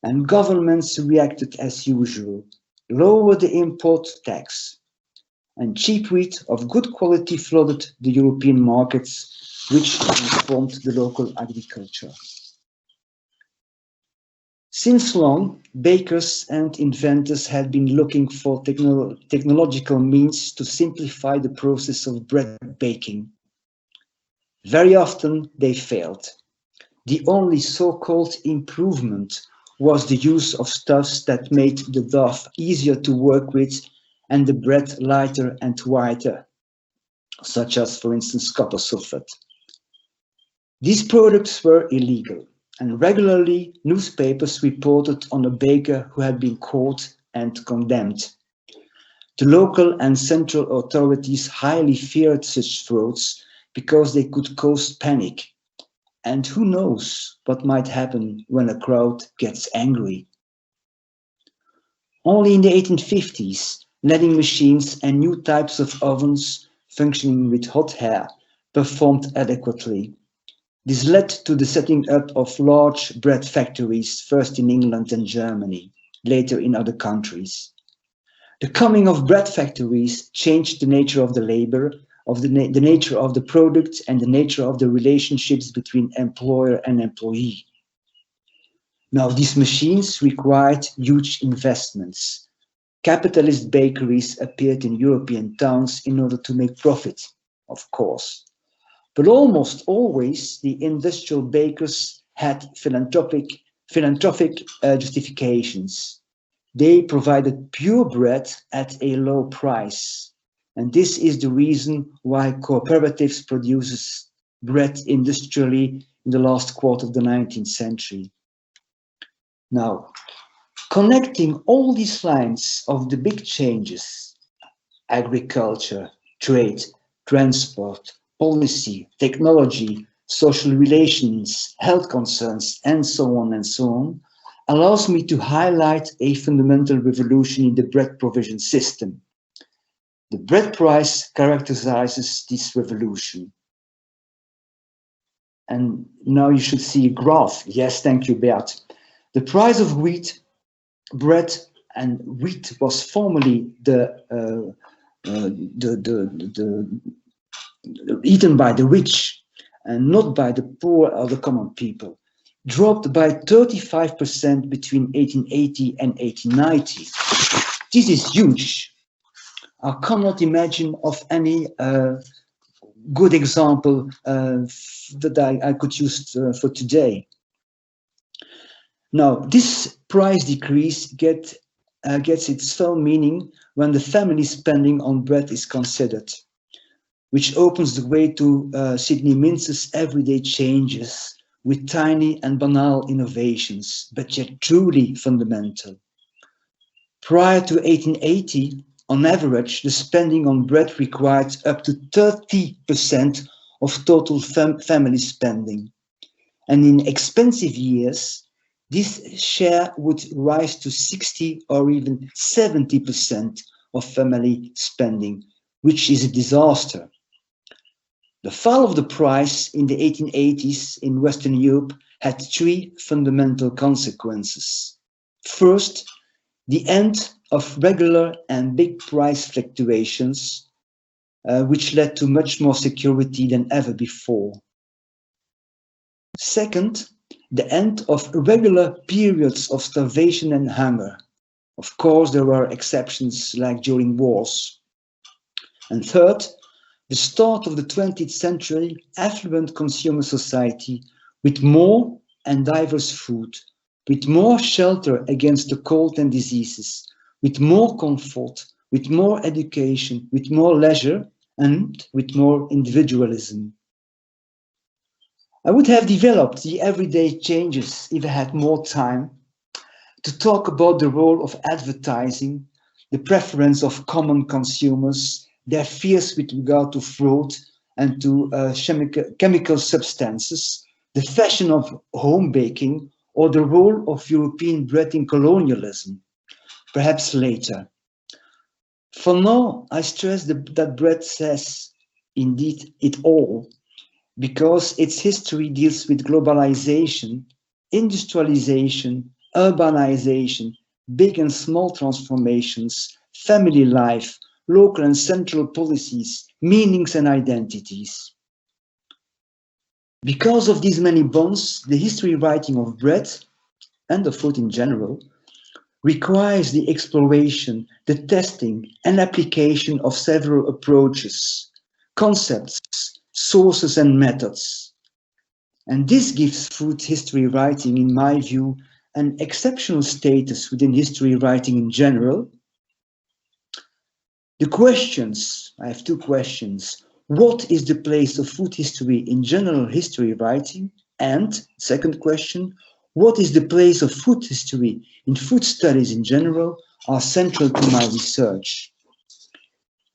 Speaker 4: and governments reacted as usual, lowered the import tax, and cheap wheat of good quality flooded the European markets, which transformed the local agriculture. Since long, bakers and inventors had been looking for technological means to simplify the process of bread baking. Very often they failed. The only so-called improvement was the use of stuffs that made the dough easier to work with and the bread lighter and whiter, such as, for instance, copper sulfate. These products were illegal, and regularly newspapers reported on a baker who had been caught and condemned. The local and central authorities highly feared such frauds because they could cause panic. And who knows what might happen when a crowd gets angry. Only in the 1850s, kneading machines and new types of ovens functioning with hot air performed adequately. This led to the setting up of large bread factories, first in England and Germany, later in other countries. The coming of bread factories changed the nature of the labor, the nature of the product, and the nature of the relationships between employer and employee. Now, these machines required huge investments. Capitalist bakeries appeared in European towns in order to make profit, of course. But almost always the industrial bakers had philanthropic justifications. They provided pure bread at a low price. And this is the reason why cooperatives produces bread industrially in the last quarter of the 19th century. Now, connecting all these lines of the big changes, agriculture, trade, transport, policy, technology, social relations, health concerns, and so on, allows me to highlight a fundamental revolution in the bread provision system. The bread price characterizes this revolution. And now you should see a graph. Yes, thank you, Beat. The price of wheat, bread, and wheat was formerly eaten by the rich and not by the poor or the common people, dropped by 35% between 1880 and 1890. This is huge. I cannot imagine of any good example that I could use for today. Now, this price decrease gets its full meaning when the family spending on bread is considered, which opens the way to Sidney Mintz's everyday changes with tiny and banal innovations, but yet truly fundamental. Prior to 1880, on average, the spending on bread required up to 30% of total family spending. And in expensive years, this share would rise to 60 or even 70% of family spending, which is a disaster. The fall of the price in the 1880s in Western Europe had 3 fundamental consequences. First, the end of regular and big price fluctuations, which led to much more security than ever before. Second, the end of regular periods of starvation and hunger. Of course, there were exceptions like during wars. And third, the start of the 20th century affluent consumer society with more and diverse food, with more shelter against the cold and diseases, with more comfort, with more education, with more leisure, and with more individualism. I would have developed the everyday changes if I had more time to talk about the role of advertising, the preference of common consumers, their fears with regard to fraud and to chemical substances, the fashion of home baking, or the role of European bread in colonialism, perhaps later. For now, I stress that bread says indeed it all, because its history deals with globalization, industrialization, urbanization, big and small transformations, family life, local and central policies, meanings and identities. Because of these many bonds, the history writing of bread, and of food in general, requires the exploration, the testing and application of several approaches, concepts, sources and methods. And this gives food history writing, in my view, an exceptional status within history writing in general. The questions, I have two questions. What is the place of food history in general history writing? And second question, what is the place of food history in food studies in general are central to my research.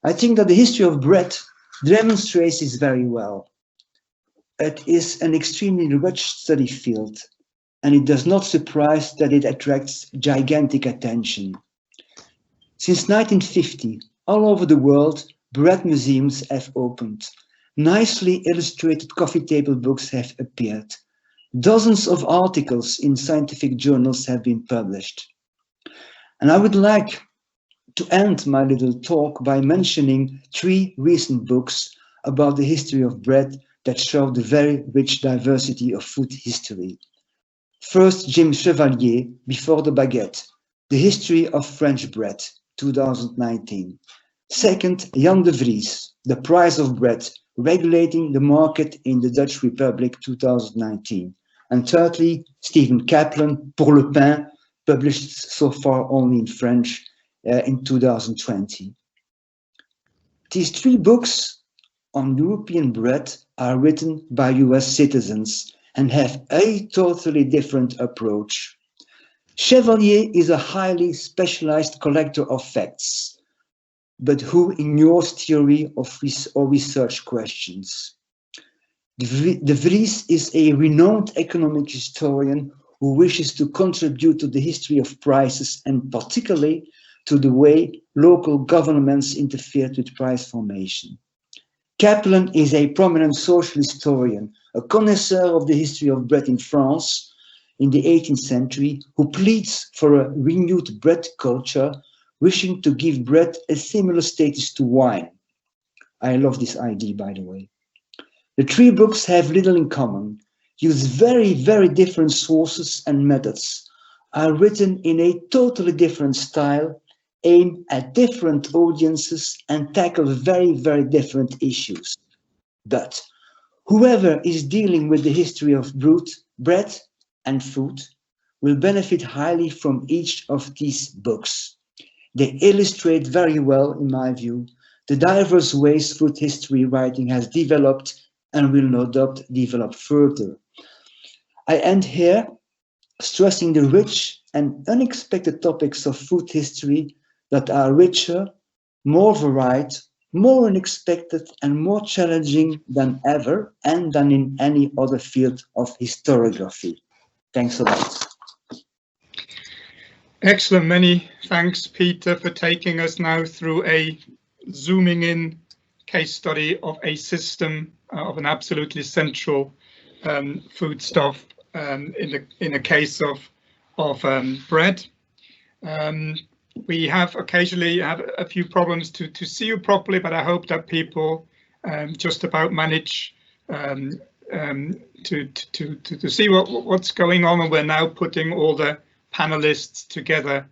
Speaker 4: I think that the history of bread demonstrates this very well. It is an extremely rich study field, and it does not surprise that it attracts gigantic attention. Since 1950, all over the world, bread museums have opened. Nicely illustrated coffee table books have appeared. Dozens of articles in scientific journals have been published. And I would like to end my little talk by mentioning 3 recent books about the history of bread that show the very rich diversity of food history. First, Jim Chevalier, Before the Baguette, The History of French Bread, 2019. Second, Jan de Vries, The Price of Bread, Regulating the Market in the Dutch Republic, 2019. And thirdly, Stephen Kaplan, Pour le Pain, published so far only in French in 2020. These 3 books on European bread are written by US citizens and have a totally different approach. Chevalier is a highly specialized collector of facts, but who ignores theory or research questions. De Vries is a renowned economic historian who wishes to contribute to the history of prices and particularly to the way local governments interfered with price formation. Kaplan is a prominent social historian, a connoisseur of the history of bread in France in the 18th century, who pleads for a renewed bread culture, wishing to give bread a similar status to wine. I love this idea, by the way. The 3 books have little in common, use very, very different sources and methods, are written in a totally different style, aim at different audiences and tackle very, very different issues. But whoever is dealing with the history of bread and food will benefit highly from each of these books. They illustrate very well, in my view, the diverse ways food history writing has developed and will no doubt develop further. I end here stressing the rich and unexpected topics of food history that are richer, more varied, more unexpected and more challenging than ever and than in any other field of historiography. Thanks a lot.
Speaker 1: Excellent. Many thanks, Peter, for taking us now through a zooming in case study of a system of an absolutely central foodstuff in a case of bread. We have occasionally had a few problems to see you properly, but I hope that people just about manage to see what's going on, and we're now putting all the panelists together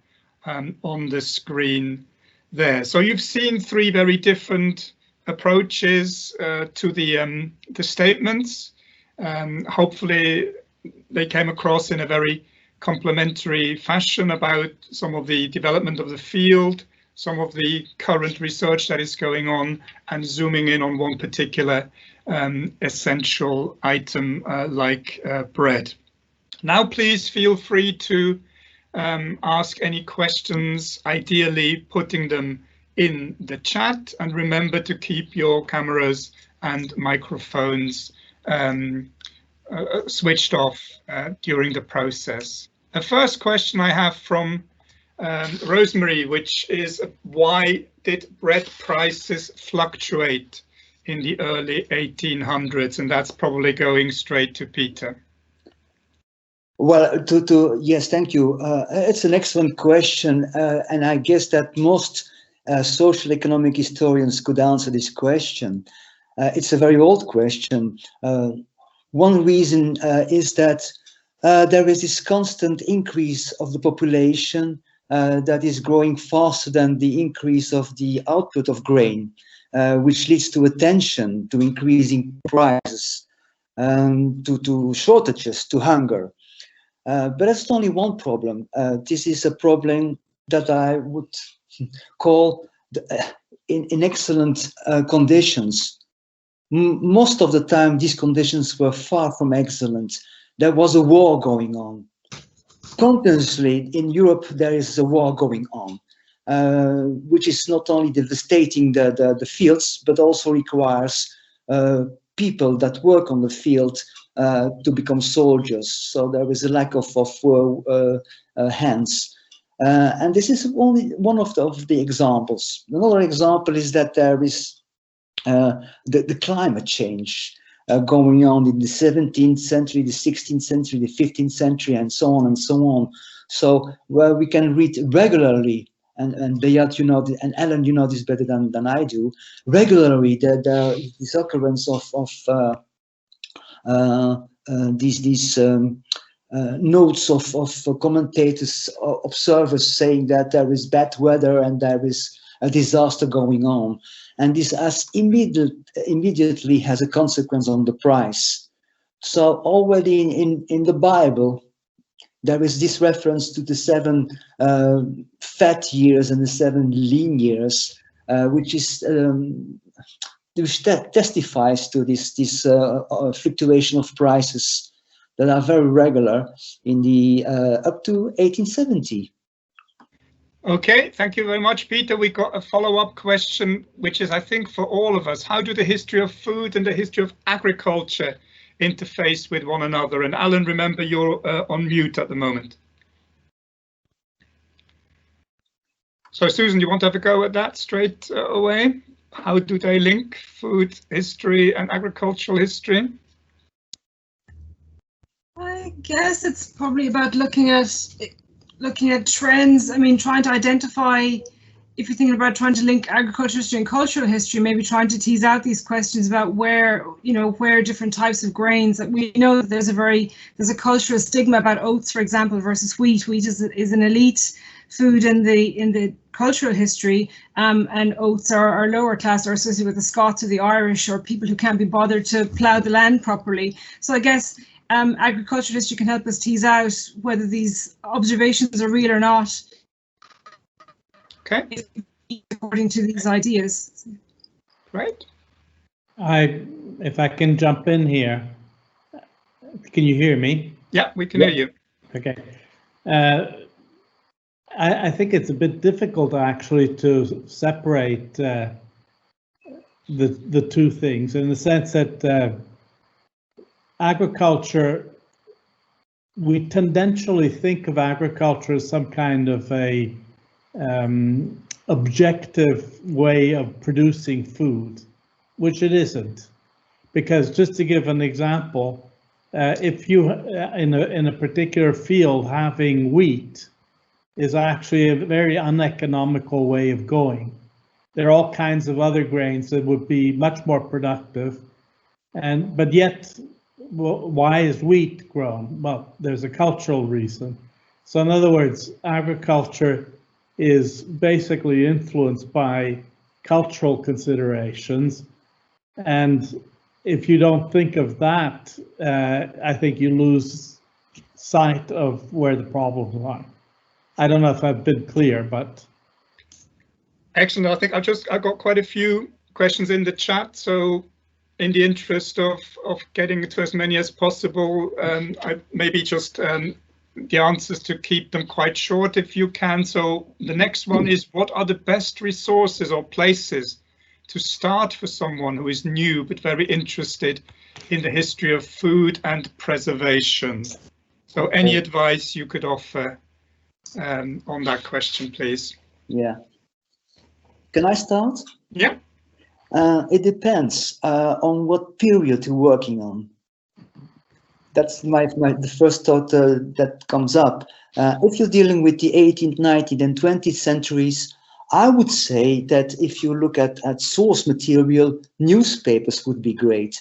Speaker 1: on the screen there. So you've seen 3 very different approaches to the statements. Hopefully they came across in a very complementary fashion about some of the development of the field, some of the current research that is going on, and zooming in on one particular essential item like bread. Now, please feel free to ask any questions, ideally putting them in the chat, and remember to keep your cameras and microphones switched off during the process. The first question I have from Rosemary, which is, why did bread prices fluctuate in the early 1800s? And that's probably going straight to Peter.
Speaker 4: Well, yes, thank you. It's an excellent question, and I guess that most social economic historians could answer this question. It's a very old question. One reason is that there is this constant increase of the population that is growing faster than the increase of the output of grain, which leads to a tension, to increasing prices, to shortages, to hunger. But that's only one problem. This is a problem that I would call in excellent conditions. Most of the time, these conditions were far from excellent. There was a war going on. Continuously in Europe, there is a war going on, which is not only devastating the fields, but also requires people that work on the field to become soldiers. So there is a lack of hands. And this is only one of the examples. Another example is that there is the climate change going on in the 17th century, the 16th century, the 15th century, and so on and so on. So where we can read regularly, and Beat, you know, and Alan, you know this better than I do, regularly there is this occurrence of these notes of commentators, observers saying that there is bad weather and there is a disaster going on. And this immediately has a consequence on the price. So already in the Bible, there is this reference to the 7 fat years and the 7 lean years, which testifies to this fluctuation of prices that are very regular in the up to 1870.
Speaker 1: Okay, thank you very much, Peter. We got a follow-up question, which is, I think, for all of us. How do the history of food and the history of agriculture interface with one another? And Alan, remember, you're on mute at the moment. So, Susan, you want to have a go at that straight away? How do they link food history and agricultural history?
Speaker 3: I guess it's probably about looking at trends. I mean, trying to identify, if you're thinking about trying to link agricultural history and cultural history, maybe trying to tease out these questions about where different types of grains. That we know that there's a cultural stigma about oats, for example, versus wheat. Wheat is an elite food in the cultural history, and oats are lower class, or associated with the Scots or the Irish, or people who can't be bothered to plough the land properly. So I guess agricultural history can help us tease out whether these observations are real or not.
Speaker 1: Okay.
Speaker 3: According to these ideas.
Speaker 1: Right.
Speaker 2: If I can jump in here, can you hear me?
Speaker 1: Yeah, we can hear you.
Speaker 2: Okay. I think it's a bit difficult actually to separate the two things, in the sense that agriculture, we tendentially think of agriculture as some kind of a objective way of producing food, which it isn't. Because just to give an example, if you in a particular field having wheat is actually a very uneconomical way of going. There are all kinds of other grains that would be much more productive, but yet, why is wheat grown? Well, there's a cultural reason. So in other words, agriculture is basically influenced by cultural considerations. And if you don't think of that, I think you lose sight of where the problems are. I don't know if I've been clear, but.
Speaker 1: Excellent. I think I got quite a few questions in the chat. So in the interest of getting to as many as possible, I maybe just the answers to keep them quite short if you can. So the next one is, what are the best resources or places to start for someone who is new but very interested in the history of food and preservation? So any advice you could offer on that question, please?
Speaker 4: Yeah. Can I start?
Speaker 1: Yeah.
Speaker 4: It depends on what period you're working on. That's the first thought that comes up. If you're dealing with the 18th, 19th and 20th centuries, I would say that if you look at source material, newspapers would be great.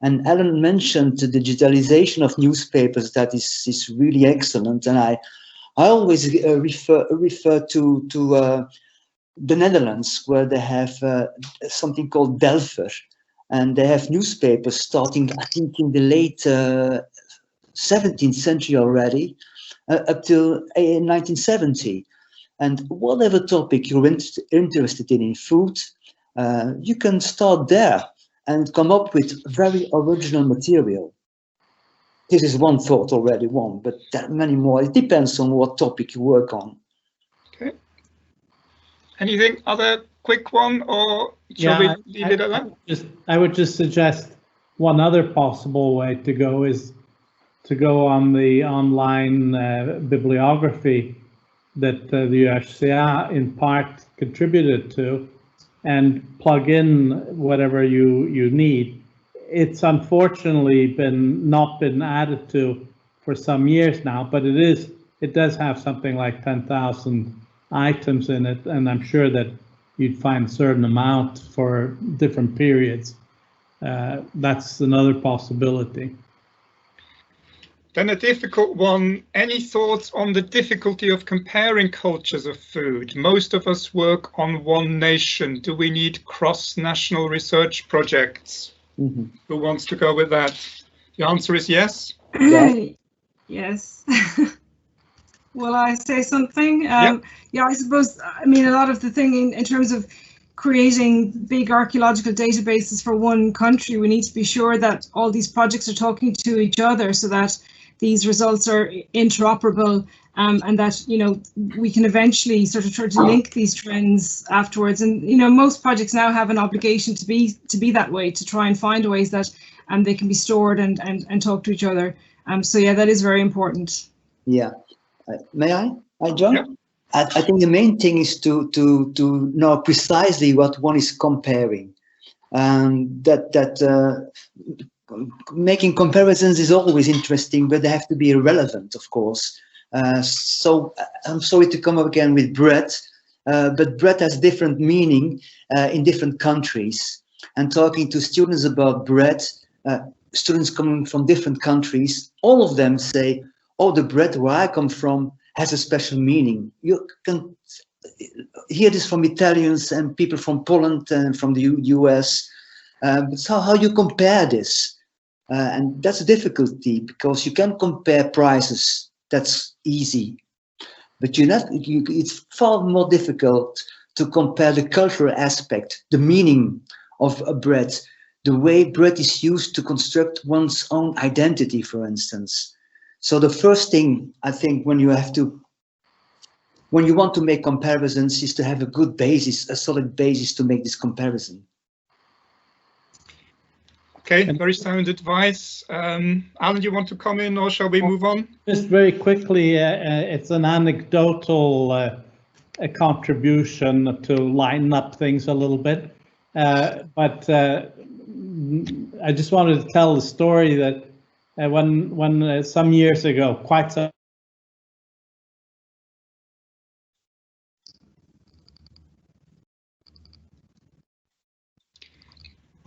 Speaker 4: And Alan mentioned the digitalization of newspapers. That is really excellent. And I always refer to the Netherlands, where they have something called Delver. And they have newspapers starting, I think, in the late 17th century already, up till 1970. And whatever topic you're interested in food, you can start there and come up with very original material. This is one thought already, but there are many more. It depends on what topic you work on.
Speaker 1: Okay. Anything other quick one, or shall we leave it at that?
Speaker 2: I would just suggest one other possible way to go is to go on the online bibliography that the UHCA in part contributed to, and plug in whatever you need. It's unfortunately not been added to for some years now, but it does have something like 10,000 items in it, and I'm sure that you'd find a certain amount for different periods. That's another possibility.
Speaker 1: Then a difficult one. Any thoughts on the difficulty of comparing cultures of food? Most of us work on one nation. Do we need cross-national research projects? Mm-hmm. Who wants to go with that? The answer is yes.
Speaker 3: Yes. Will I say something? Yeah, I suppose, I mean, a lot of the thing in terms of creating big archaeological databases for one country, we need to be sure that all these projects are talking to each other so that these results are interoperable, and that, you know, we can eventually sort of try to link these trends afterwards. And, you know, most projects now have an obligation to be that way, to try and find ways that they can be stored and talk to each other. So yeah, that is very important.
Speaker 4: Yeah. May I John? Yeah. I think the main thing is to know precisely what one is comparing. Making comparisons is always interesting, but they have to be relevant, of course. So I'm sorry to come up again with bread, but bread has different meaning in different countries. And talking to students about bread, students coming from different countries, all of them say, oh, the bread where I come from has a special meaning. You can hear this from Italians and people from Poland and from the US. So how you compare this? And that's a difficulty, because you can compare prices. That's easy. But it's far more difficult to compare the cultural aspect, the meaning of a bread, the way bread is used to construct one's own identity, for instance. So the first thing, I think, when you want to make comparisons, is to have a good basis, a solid basis to make this comparison.
Speaker 1: Okay, very sound advice. Alan, you want to come in, or shall we move on?
Speaker 2: Just very quickly, it's an anecdotal contribution to lighten up things a little bit. But I just wanted to tell the story that when some years ago, quite some.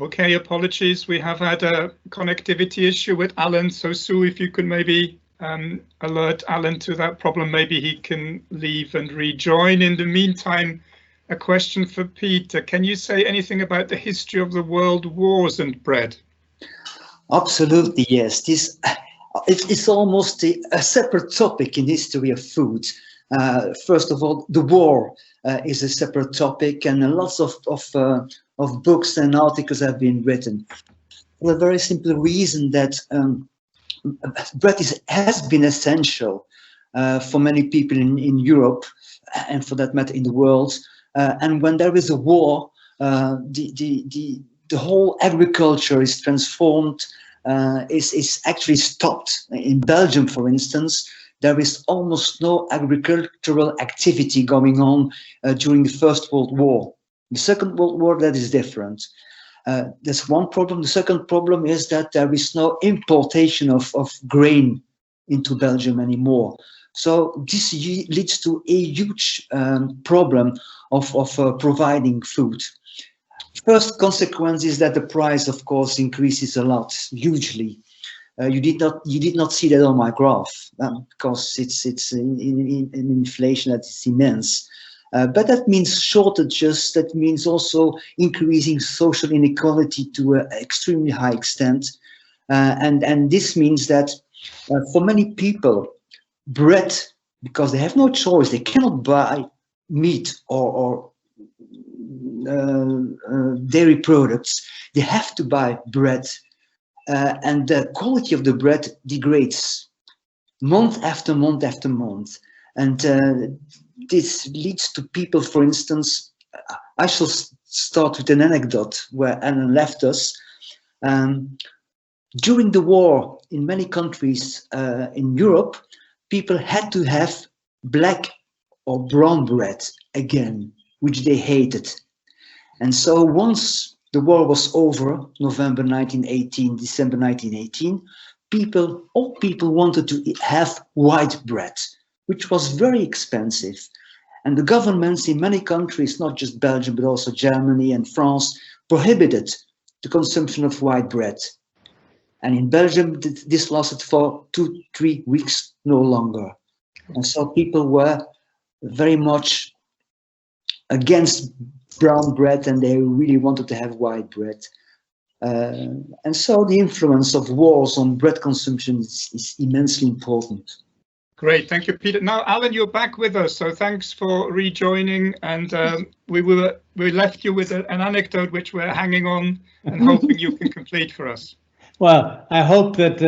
Speaker 1: Okay, apologies. We have had a connectivity issue with Alan. So Sue, if you could maybe alert Alan to that problem, maybe he can leave and rejoin. In the meantime, a question for Peter. Can you say anything about the history of the world wars and bread?
Speaker 4: Absolutely, yes. It's almost a separate topic in history of food. First of all, the war is a separate topic, and lots of books and articles have been written. For the very simple reason that bread has been essential for many people in Europe, and for that matter in the world. And when there is a war, the whole agriculture is transformed, is actually stopped. In Belgium, for instance, there is almost no agricultural activity going on during the First World War. The Second World War, that is different. That's one problem. The second problem is that there is no importation of grain into Belgium anymore. So this leads to a huge problem of providing food. First consequence is that the price, of course, increases a lot, hugely. You did not see that on my graph because it's in inflation that is immense. But that means shortages. That means also increasing social inequality to an extremely high extent, and this means that for many people, bread, because they have no choice, they cannot buy meat or dairy products. They have to buy bread. And the quality of the bread degrades month after month after month. And this leads to people, for instance, I shall start with an anecdote where Alan left us. During the war in many countries in Europe, people had to have black or brown bread again, which they hated. And so once the war was over, November 1918, December 1918, all people wanted to have white bread, which was very expensive. And the governments in many countries, not just Belgium, but also Germany and France, prohibited the consumption of white bread. And in Belgium, this lasted for 2-3 weeks, no longer. And so people were very much against brown bread, and they really wanted to have white bread. And so the influence of wars on bread consumption is immensely important.
Speaker 1: Great, thank you, Peter. Now, Alan, you're back with us, so thanks for rejoining. And we left you with an anecdote which we're hanging on and hoping you can complete for us.
Speaker 2: Well, I hope that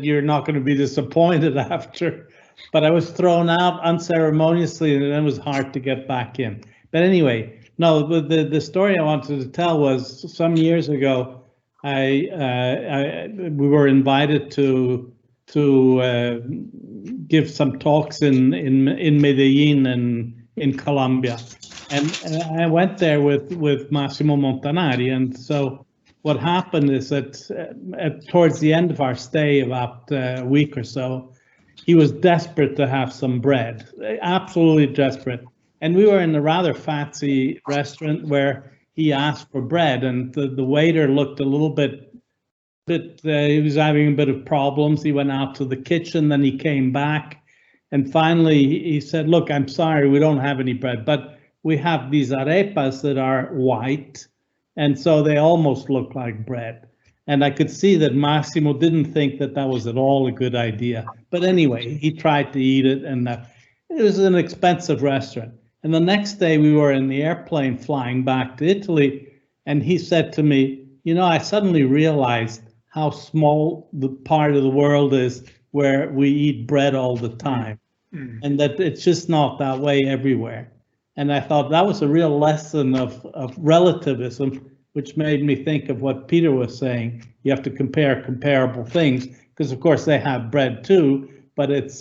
Speaker 2: you're not going to be disappointed after. But I was thrown out unceremoniously, and it was hard to get back in. But anyway, no, the story I wanted to tell was some years ago. We were invited to give some talks in Medellin in Colombia, and I went there with Massimo Montanari. And so what happened is that towards the end of our stay, about a week or so, he was desperate to have some bread, absolutely desperate. And we were in a rather fancy restaurant where he asked for bread, and the waiter looked a little bit, he was having a bit of problems. He went out to the kitchen, then he came back, and finally he said, "Look, I'm sorry, we don't have any bread, but we have these arepas that are white, and so they almost look like bread." And I could see that Massimo didn't think that was at all a good idea. But anyway, he tried to eat it, and it was an expensive restaurant. And the next day we were in the airplane flying back to Italy, and he said to me, "You know, I suddenly realized how small the part of the world is where we eat bread all the time, and that it's just not that way everywhere." And I thought that was a real lesson of relativism, which made me think of what Peter was saying. You have to compare comparable things, because of course they have bread too, but it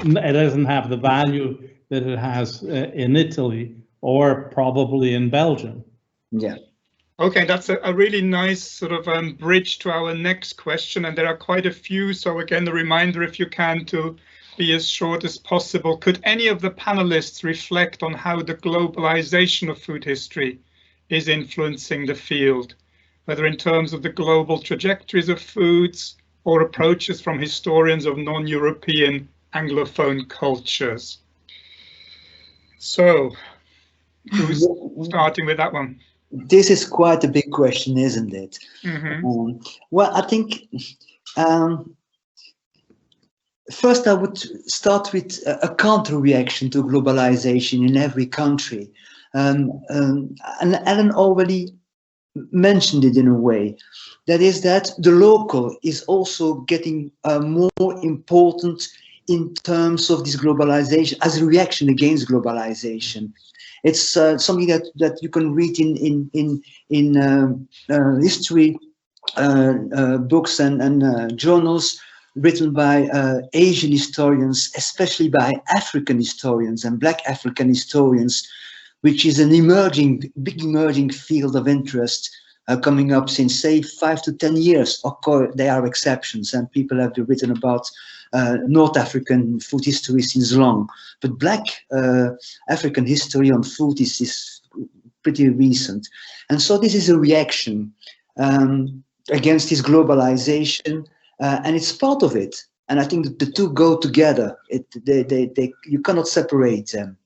Speaker 2: doesn't have the value that it has in Italy or probably in Belgium.
Speaker 4: Yeah.
Speaker 1: Okay, that's a really nice sort of bridge to our next question, and there are quite a few. So again, the reminder, if you can, to be as short as possible. Could any of the panelists reflect on how the globalization of food history is influencing the field, whether in terms of the global trajectories of foods or approaches from historians of non-European Anglophone cultures? So, who's starting with that one?
Speaker 4: This is quite a big question, isn't it?
Speaker 1: Mm-hmm.
Speaker 4: Well, I think first I would start with a counter-reaction to globalization in every country. And Alan already mentioned it in a way. That is that the local is also getting more important in terms of this globalization as a reaction against globalization. It's something that you can read in history books and journals written by Asian historians, especially by African historians and Black African historians, which is an big emerging field of interest coming up since, say, 5 to 10 years. Of course, there are exceptions, and people have written about North African food history since long. But Black African history on food is pretty recent. And so this is a reaction against this globalization, and it's part of it. And I think that the two go together. You cannot separate them.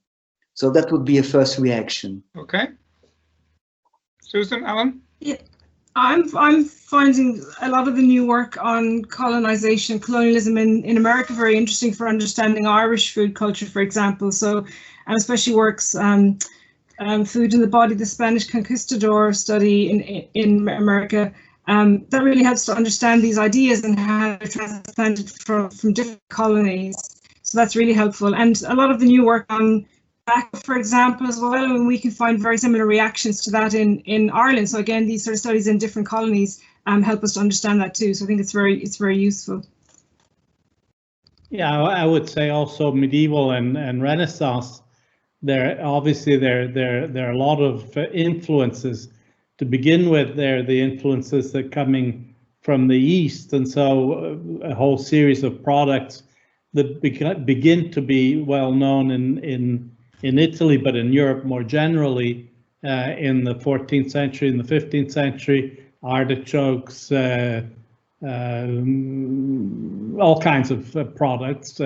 Speaker 4: So that would be a first reaction.
Speaker 1: Okay. Susan, Alan?
Speaker 3: Yeah, I'm finding a lot of the new work on colonization and colonialism in America very interesting for understanding Irish food culture, for example. So, and especially works Food in the Body, the Spanish Conquistador study in America. That really helps to understand these ideas and how they're transplanted from different colonies. So that's really helpful. And a lot of the new work on Black, for example, as well, and we can find very similar reactions to that in Ireland. So again, these sort of studies in different colonies help us to understand that too. So I think it's very useful.
Speaker 2: Yeah, I would say also medieval and Renaissance. There obviously there are a lot of influences. To begin with, they're the influences that are coming from the East, and so a whole series of products that begin to be well known in Italy, but in Europe more generally in the 14th century, in the 15th century, artichokes, all kinds of products,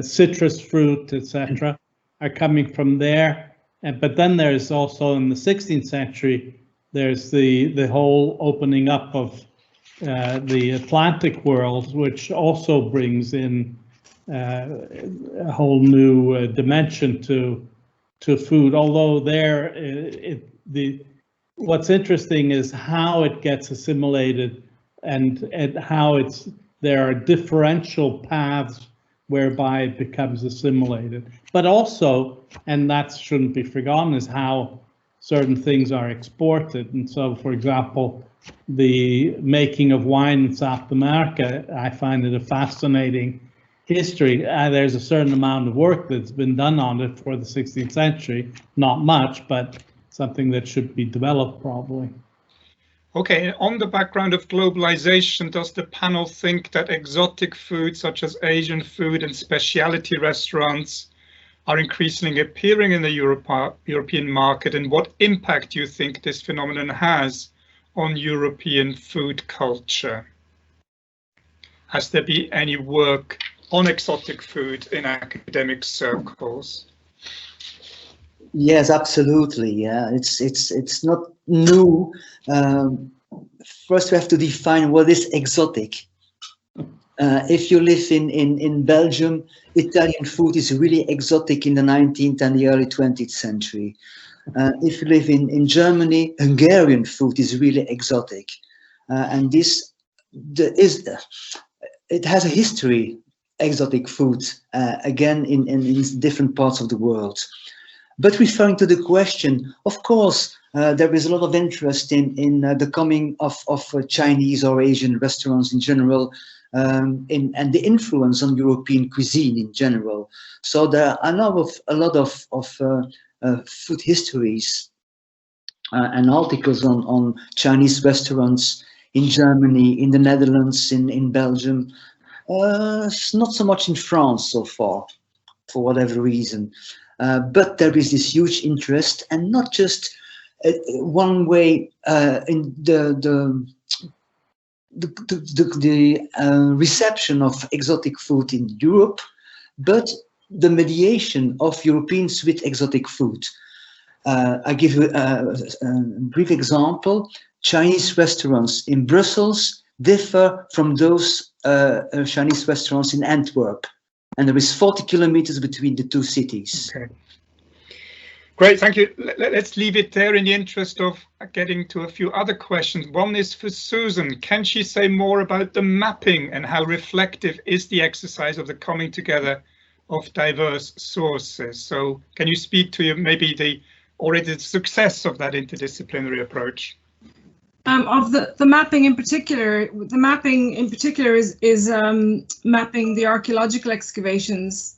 Speaker 2: citrus fruit, etc., are coming from there. But then there's also in the 16th century, there's the whole opening up of the Atlantic world, which also brings in a whole new dimension to food. Although what's interesting is how it gets assimilated and how there are differential paths whereby it becomes assimilated. But also, and that shouldn't be forgotten, is how certain things are exported. And so, for example, the making of wine in South America, I find it a fascinating history. There's a certain amount of work that's been done on it for the 16th century, not much, but something that should be developed probably.
Speaker 1: Okay, on the background of globalization, does the panel think that exotic food such as Asian food and specialty restaurants are increasingly appearing in the European market, and what impact do you think this phenomenon has on European food culture? Has there been any work on exotic food in academic circles?
Speaker 4: Yes, absolutely. Yeah, it's not new. First, we have to define what is exotic. If you live in Belgium, Italian food is really exotic in the 19th and the early 20th century. If you live in Germany, Hungarian food is really exotic, and it has a history. Exotic food again in different parts of the world. But referring to the question, of course, there is a lot of interest in the coming of Chinese or Asian restaurants in general, and the influence on European cuisine in general. So there are now a lot of food histories and articles on Chinese restaurants in Germany, in the Netherlands, in Belgium. Not so much in France so far, for whatever reason. But there is this huge interest, and not just one way in the reception of exotic food in Europe, but the mediation of European sweet exotic food. I give you a brief example. Chinese restaurants in Brussels differ from those Chinese restaurants in Antwerp. And there is 40 kilometers between the two cities.
Speaker 1: Okay. Great, thank you. Let's leave it there in the interest of getting to a few other questions. One is for Susan. Can she say more about the mapping and how reflective is the exercise of the coming together of diverse sources? So can you speak to maybe the success of that interdisciplinary approach?
Speaker 3: Of the mapping in particular, is mapping the archaeological excavations.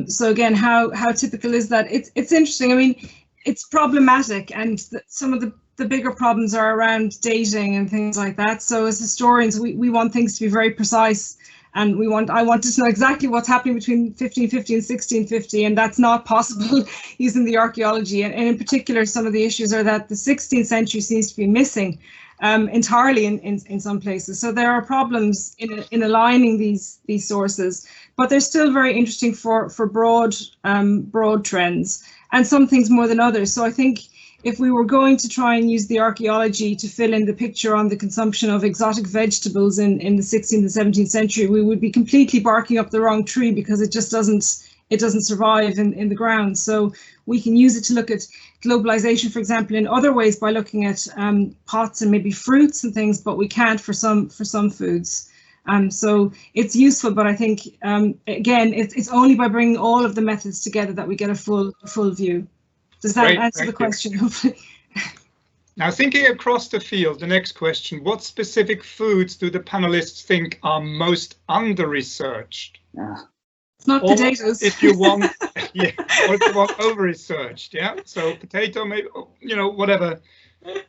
Speaker 3: So again, how typical is that? It's interesting. I mean, it's problematic, and some of the bigger problems are around dating and things like that. So as historians, we want things to be very precise, and I wanted to know exactly what's happening between 1550 and 1650, and that's not possible using the archaeology. And in particular, some of the issues are that the 16th century seems to be missing entirely in some places. So there are problems in aligning these sources, but they're still very interesting for broad trends, and some things more than others. So I think if we were going to try and use the archaeology to fill in the picture on the consumption of exotic vegetables in the 16th and 17th century, we would be completely barking up the wrong tree, because it just doesn't survive in the ground. So we can use it to look at globalization, for example, in other ways, by looking at pots and maybe fruits and things, but we can't for some foods. So it's useful, but I think again, it's only by bringing all of the methods together that we get a full view. Does that answer the question? Hopefully.
Speaker 1: Now, thinking across the field, the next question: what specific foods do the panelists think are most under-researched?
Speaker 3: It's not potatoes.
Speaker 1: If you want, yeah, or if you want over-researched, yeah. So potato, maybe, whatever.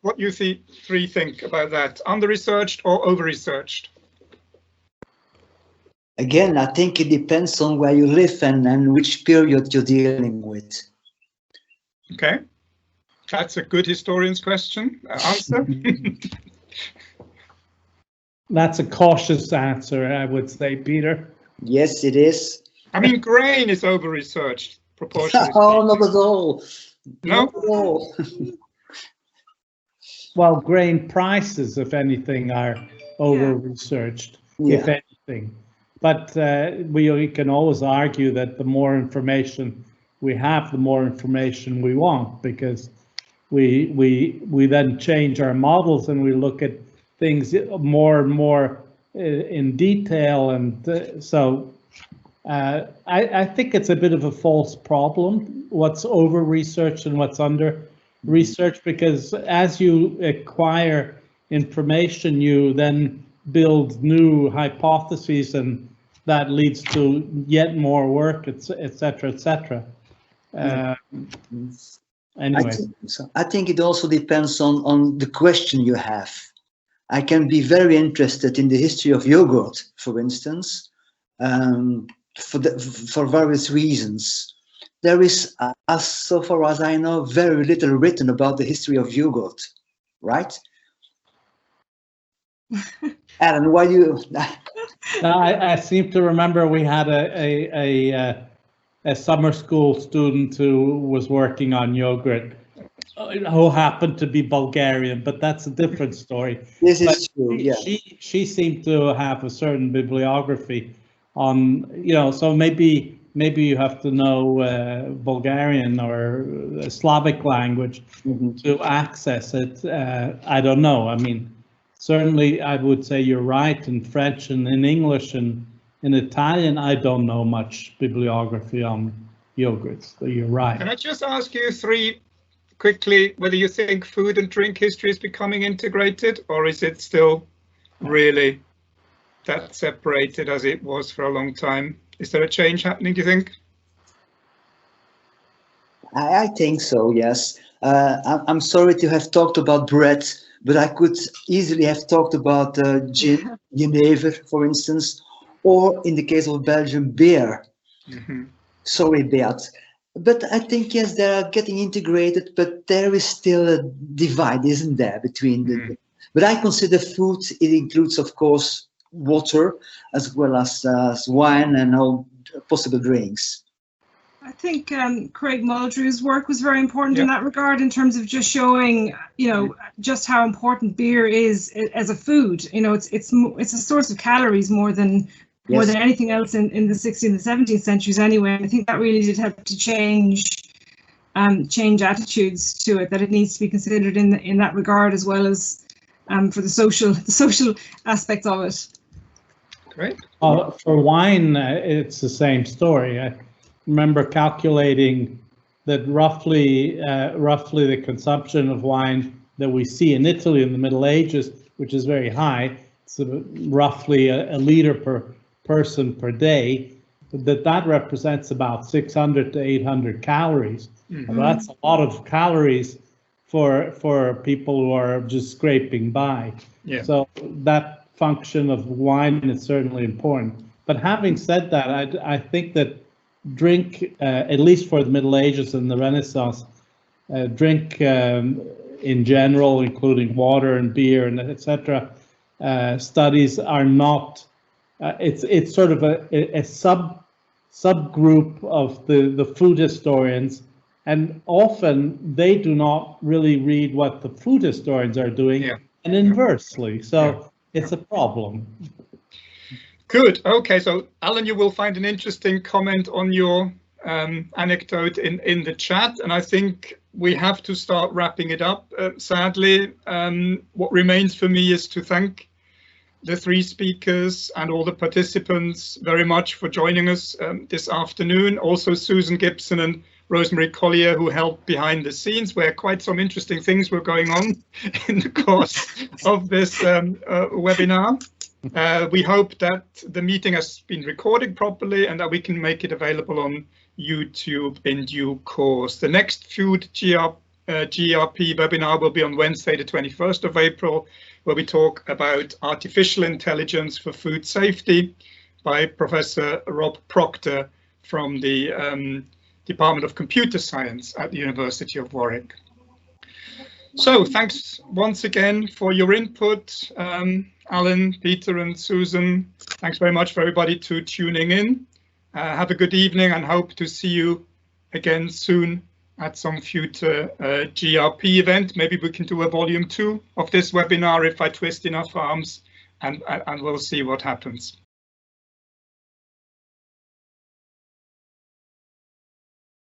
Speaker 1: What you three think about that? Under-researched or over-researched?
Speaker 4: Again, I think it depends on where you live and which period you're dealing with.
Speaker 1: Okay, that's a good historian's question. Answer.
Speaker 2: That's a cautious answer, I would say, Peter.
Speaker 4: Yes, it is.
Speaker 1: I mean, grain is over-researched proportionally.
Speaker 4: Oh, not at all.
Speaker 1: No?
Speaker 4: Not at all.
Speaker 2: Well, grain prices, if anything, are over-researched, if anything. But we can always argue that the more information we have, the more information we want, because we then change our models and we look at things more and more in detail, and so I think it's a bit of a false problem, what's over-researched and what's under-researched, because as you acquire information, you then build new hypotheses, and that leads to yet more work, etc., etc. Anyway,
Speaker 4: I think it also depends on the question you have. I can be very interested in the history of yogurt, for instance, for various reasons. There is, so far as I know, very little written about the history of yogurt, right? Alan, why do you?
Speaker 2: I seem to remember we had a summer school student who was working on yogurt, who happened to be Bulgarian, but that's a different story.
Speaker 4: This is true, yeah.
Speaker 2: She seemed to have a certain bibliography on, so maybe you have to know Bulgarian or Slavic language to access it. I don't know. I mean, certainly I would say you're right in French and in English and in Italian. I don't know much bibliography on yogurts, so you're right.
Speaker 1: Can I just ask you three quickly whether you think food and drink history is becoming integrated, or is it still really that separated as it was for a long time? Is there a change happening, do you think?
Speaker 4: I think so, yes. I'm sorry to have talked about bread, but I could easily have talked about gin, Genever, for instance, or in the case of Belgium, beer. Sorry, Beat. But I think, yes, they are getting integrated, but there is still a divide, isn't there, between the... But I consider food, it includes, of course, water, as well as wine and all possible drinks.
Speaker 3: I think Craig Muldrew's work was very important in that regard, in terms of just showing, just how important beer is as a food. It's a source of calories more than anything else in the 16th and 17th centuries anyway. And I think that really did help to change attitudes to it, that it needs to be considered in that regard, as well as for the social aspects of it.
Speaker 1: Great.
Speaker 2: For wine, it's the same story. I remember calculating that roughly the consumption of wine that we see in Italy in the Middle Ages, which is very high, it's roughly a liter per person per day, that represents about 600 to 800 calories. Mm-hmm. That's a lot of calories for people who are just scraping by. Yeah. So that function of wine is certainly important. But having said that, I think that drink, at least for the Middle Ages and the Renaissance, drink in general, including water and beer and etc., studies are not. It's sort of a subgroup of the food historians, and often they do not really read what the food historians are doing, and inversely. So it's a problem.
Speaker 1: Good. Okay, so Alan, you will find an interesting comment on your anecdote in the chat, and I think we have to start wrapping it up. Sadly, what remains for me is to thank the three speakers and all the participants very much for joining us this afternoon. Also Susan Gibson and Rosemary Collier, who helped behind the scenes, where quite some interesting things were going on in the course of this webinar. We hope that the meeting has been recorded properly and that we can make it available on YouTube in due course. The next Food GRP webinar will be on Wednesday, the 21st of April, where we talk about artificial intelligence for food safety by Professor Rob Proctor from the Department of Computer Science at the University of Warwick. So thanks once again for your input, Alan, Peter and Susan. Thanks very much for everybody to tuning in. Have a good evening and hope to see you again soon at some future GRP event. Maybe we can do a volume 2 of this webinar if I twist enough arms, and we'll see what happens.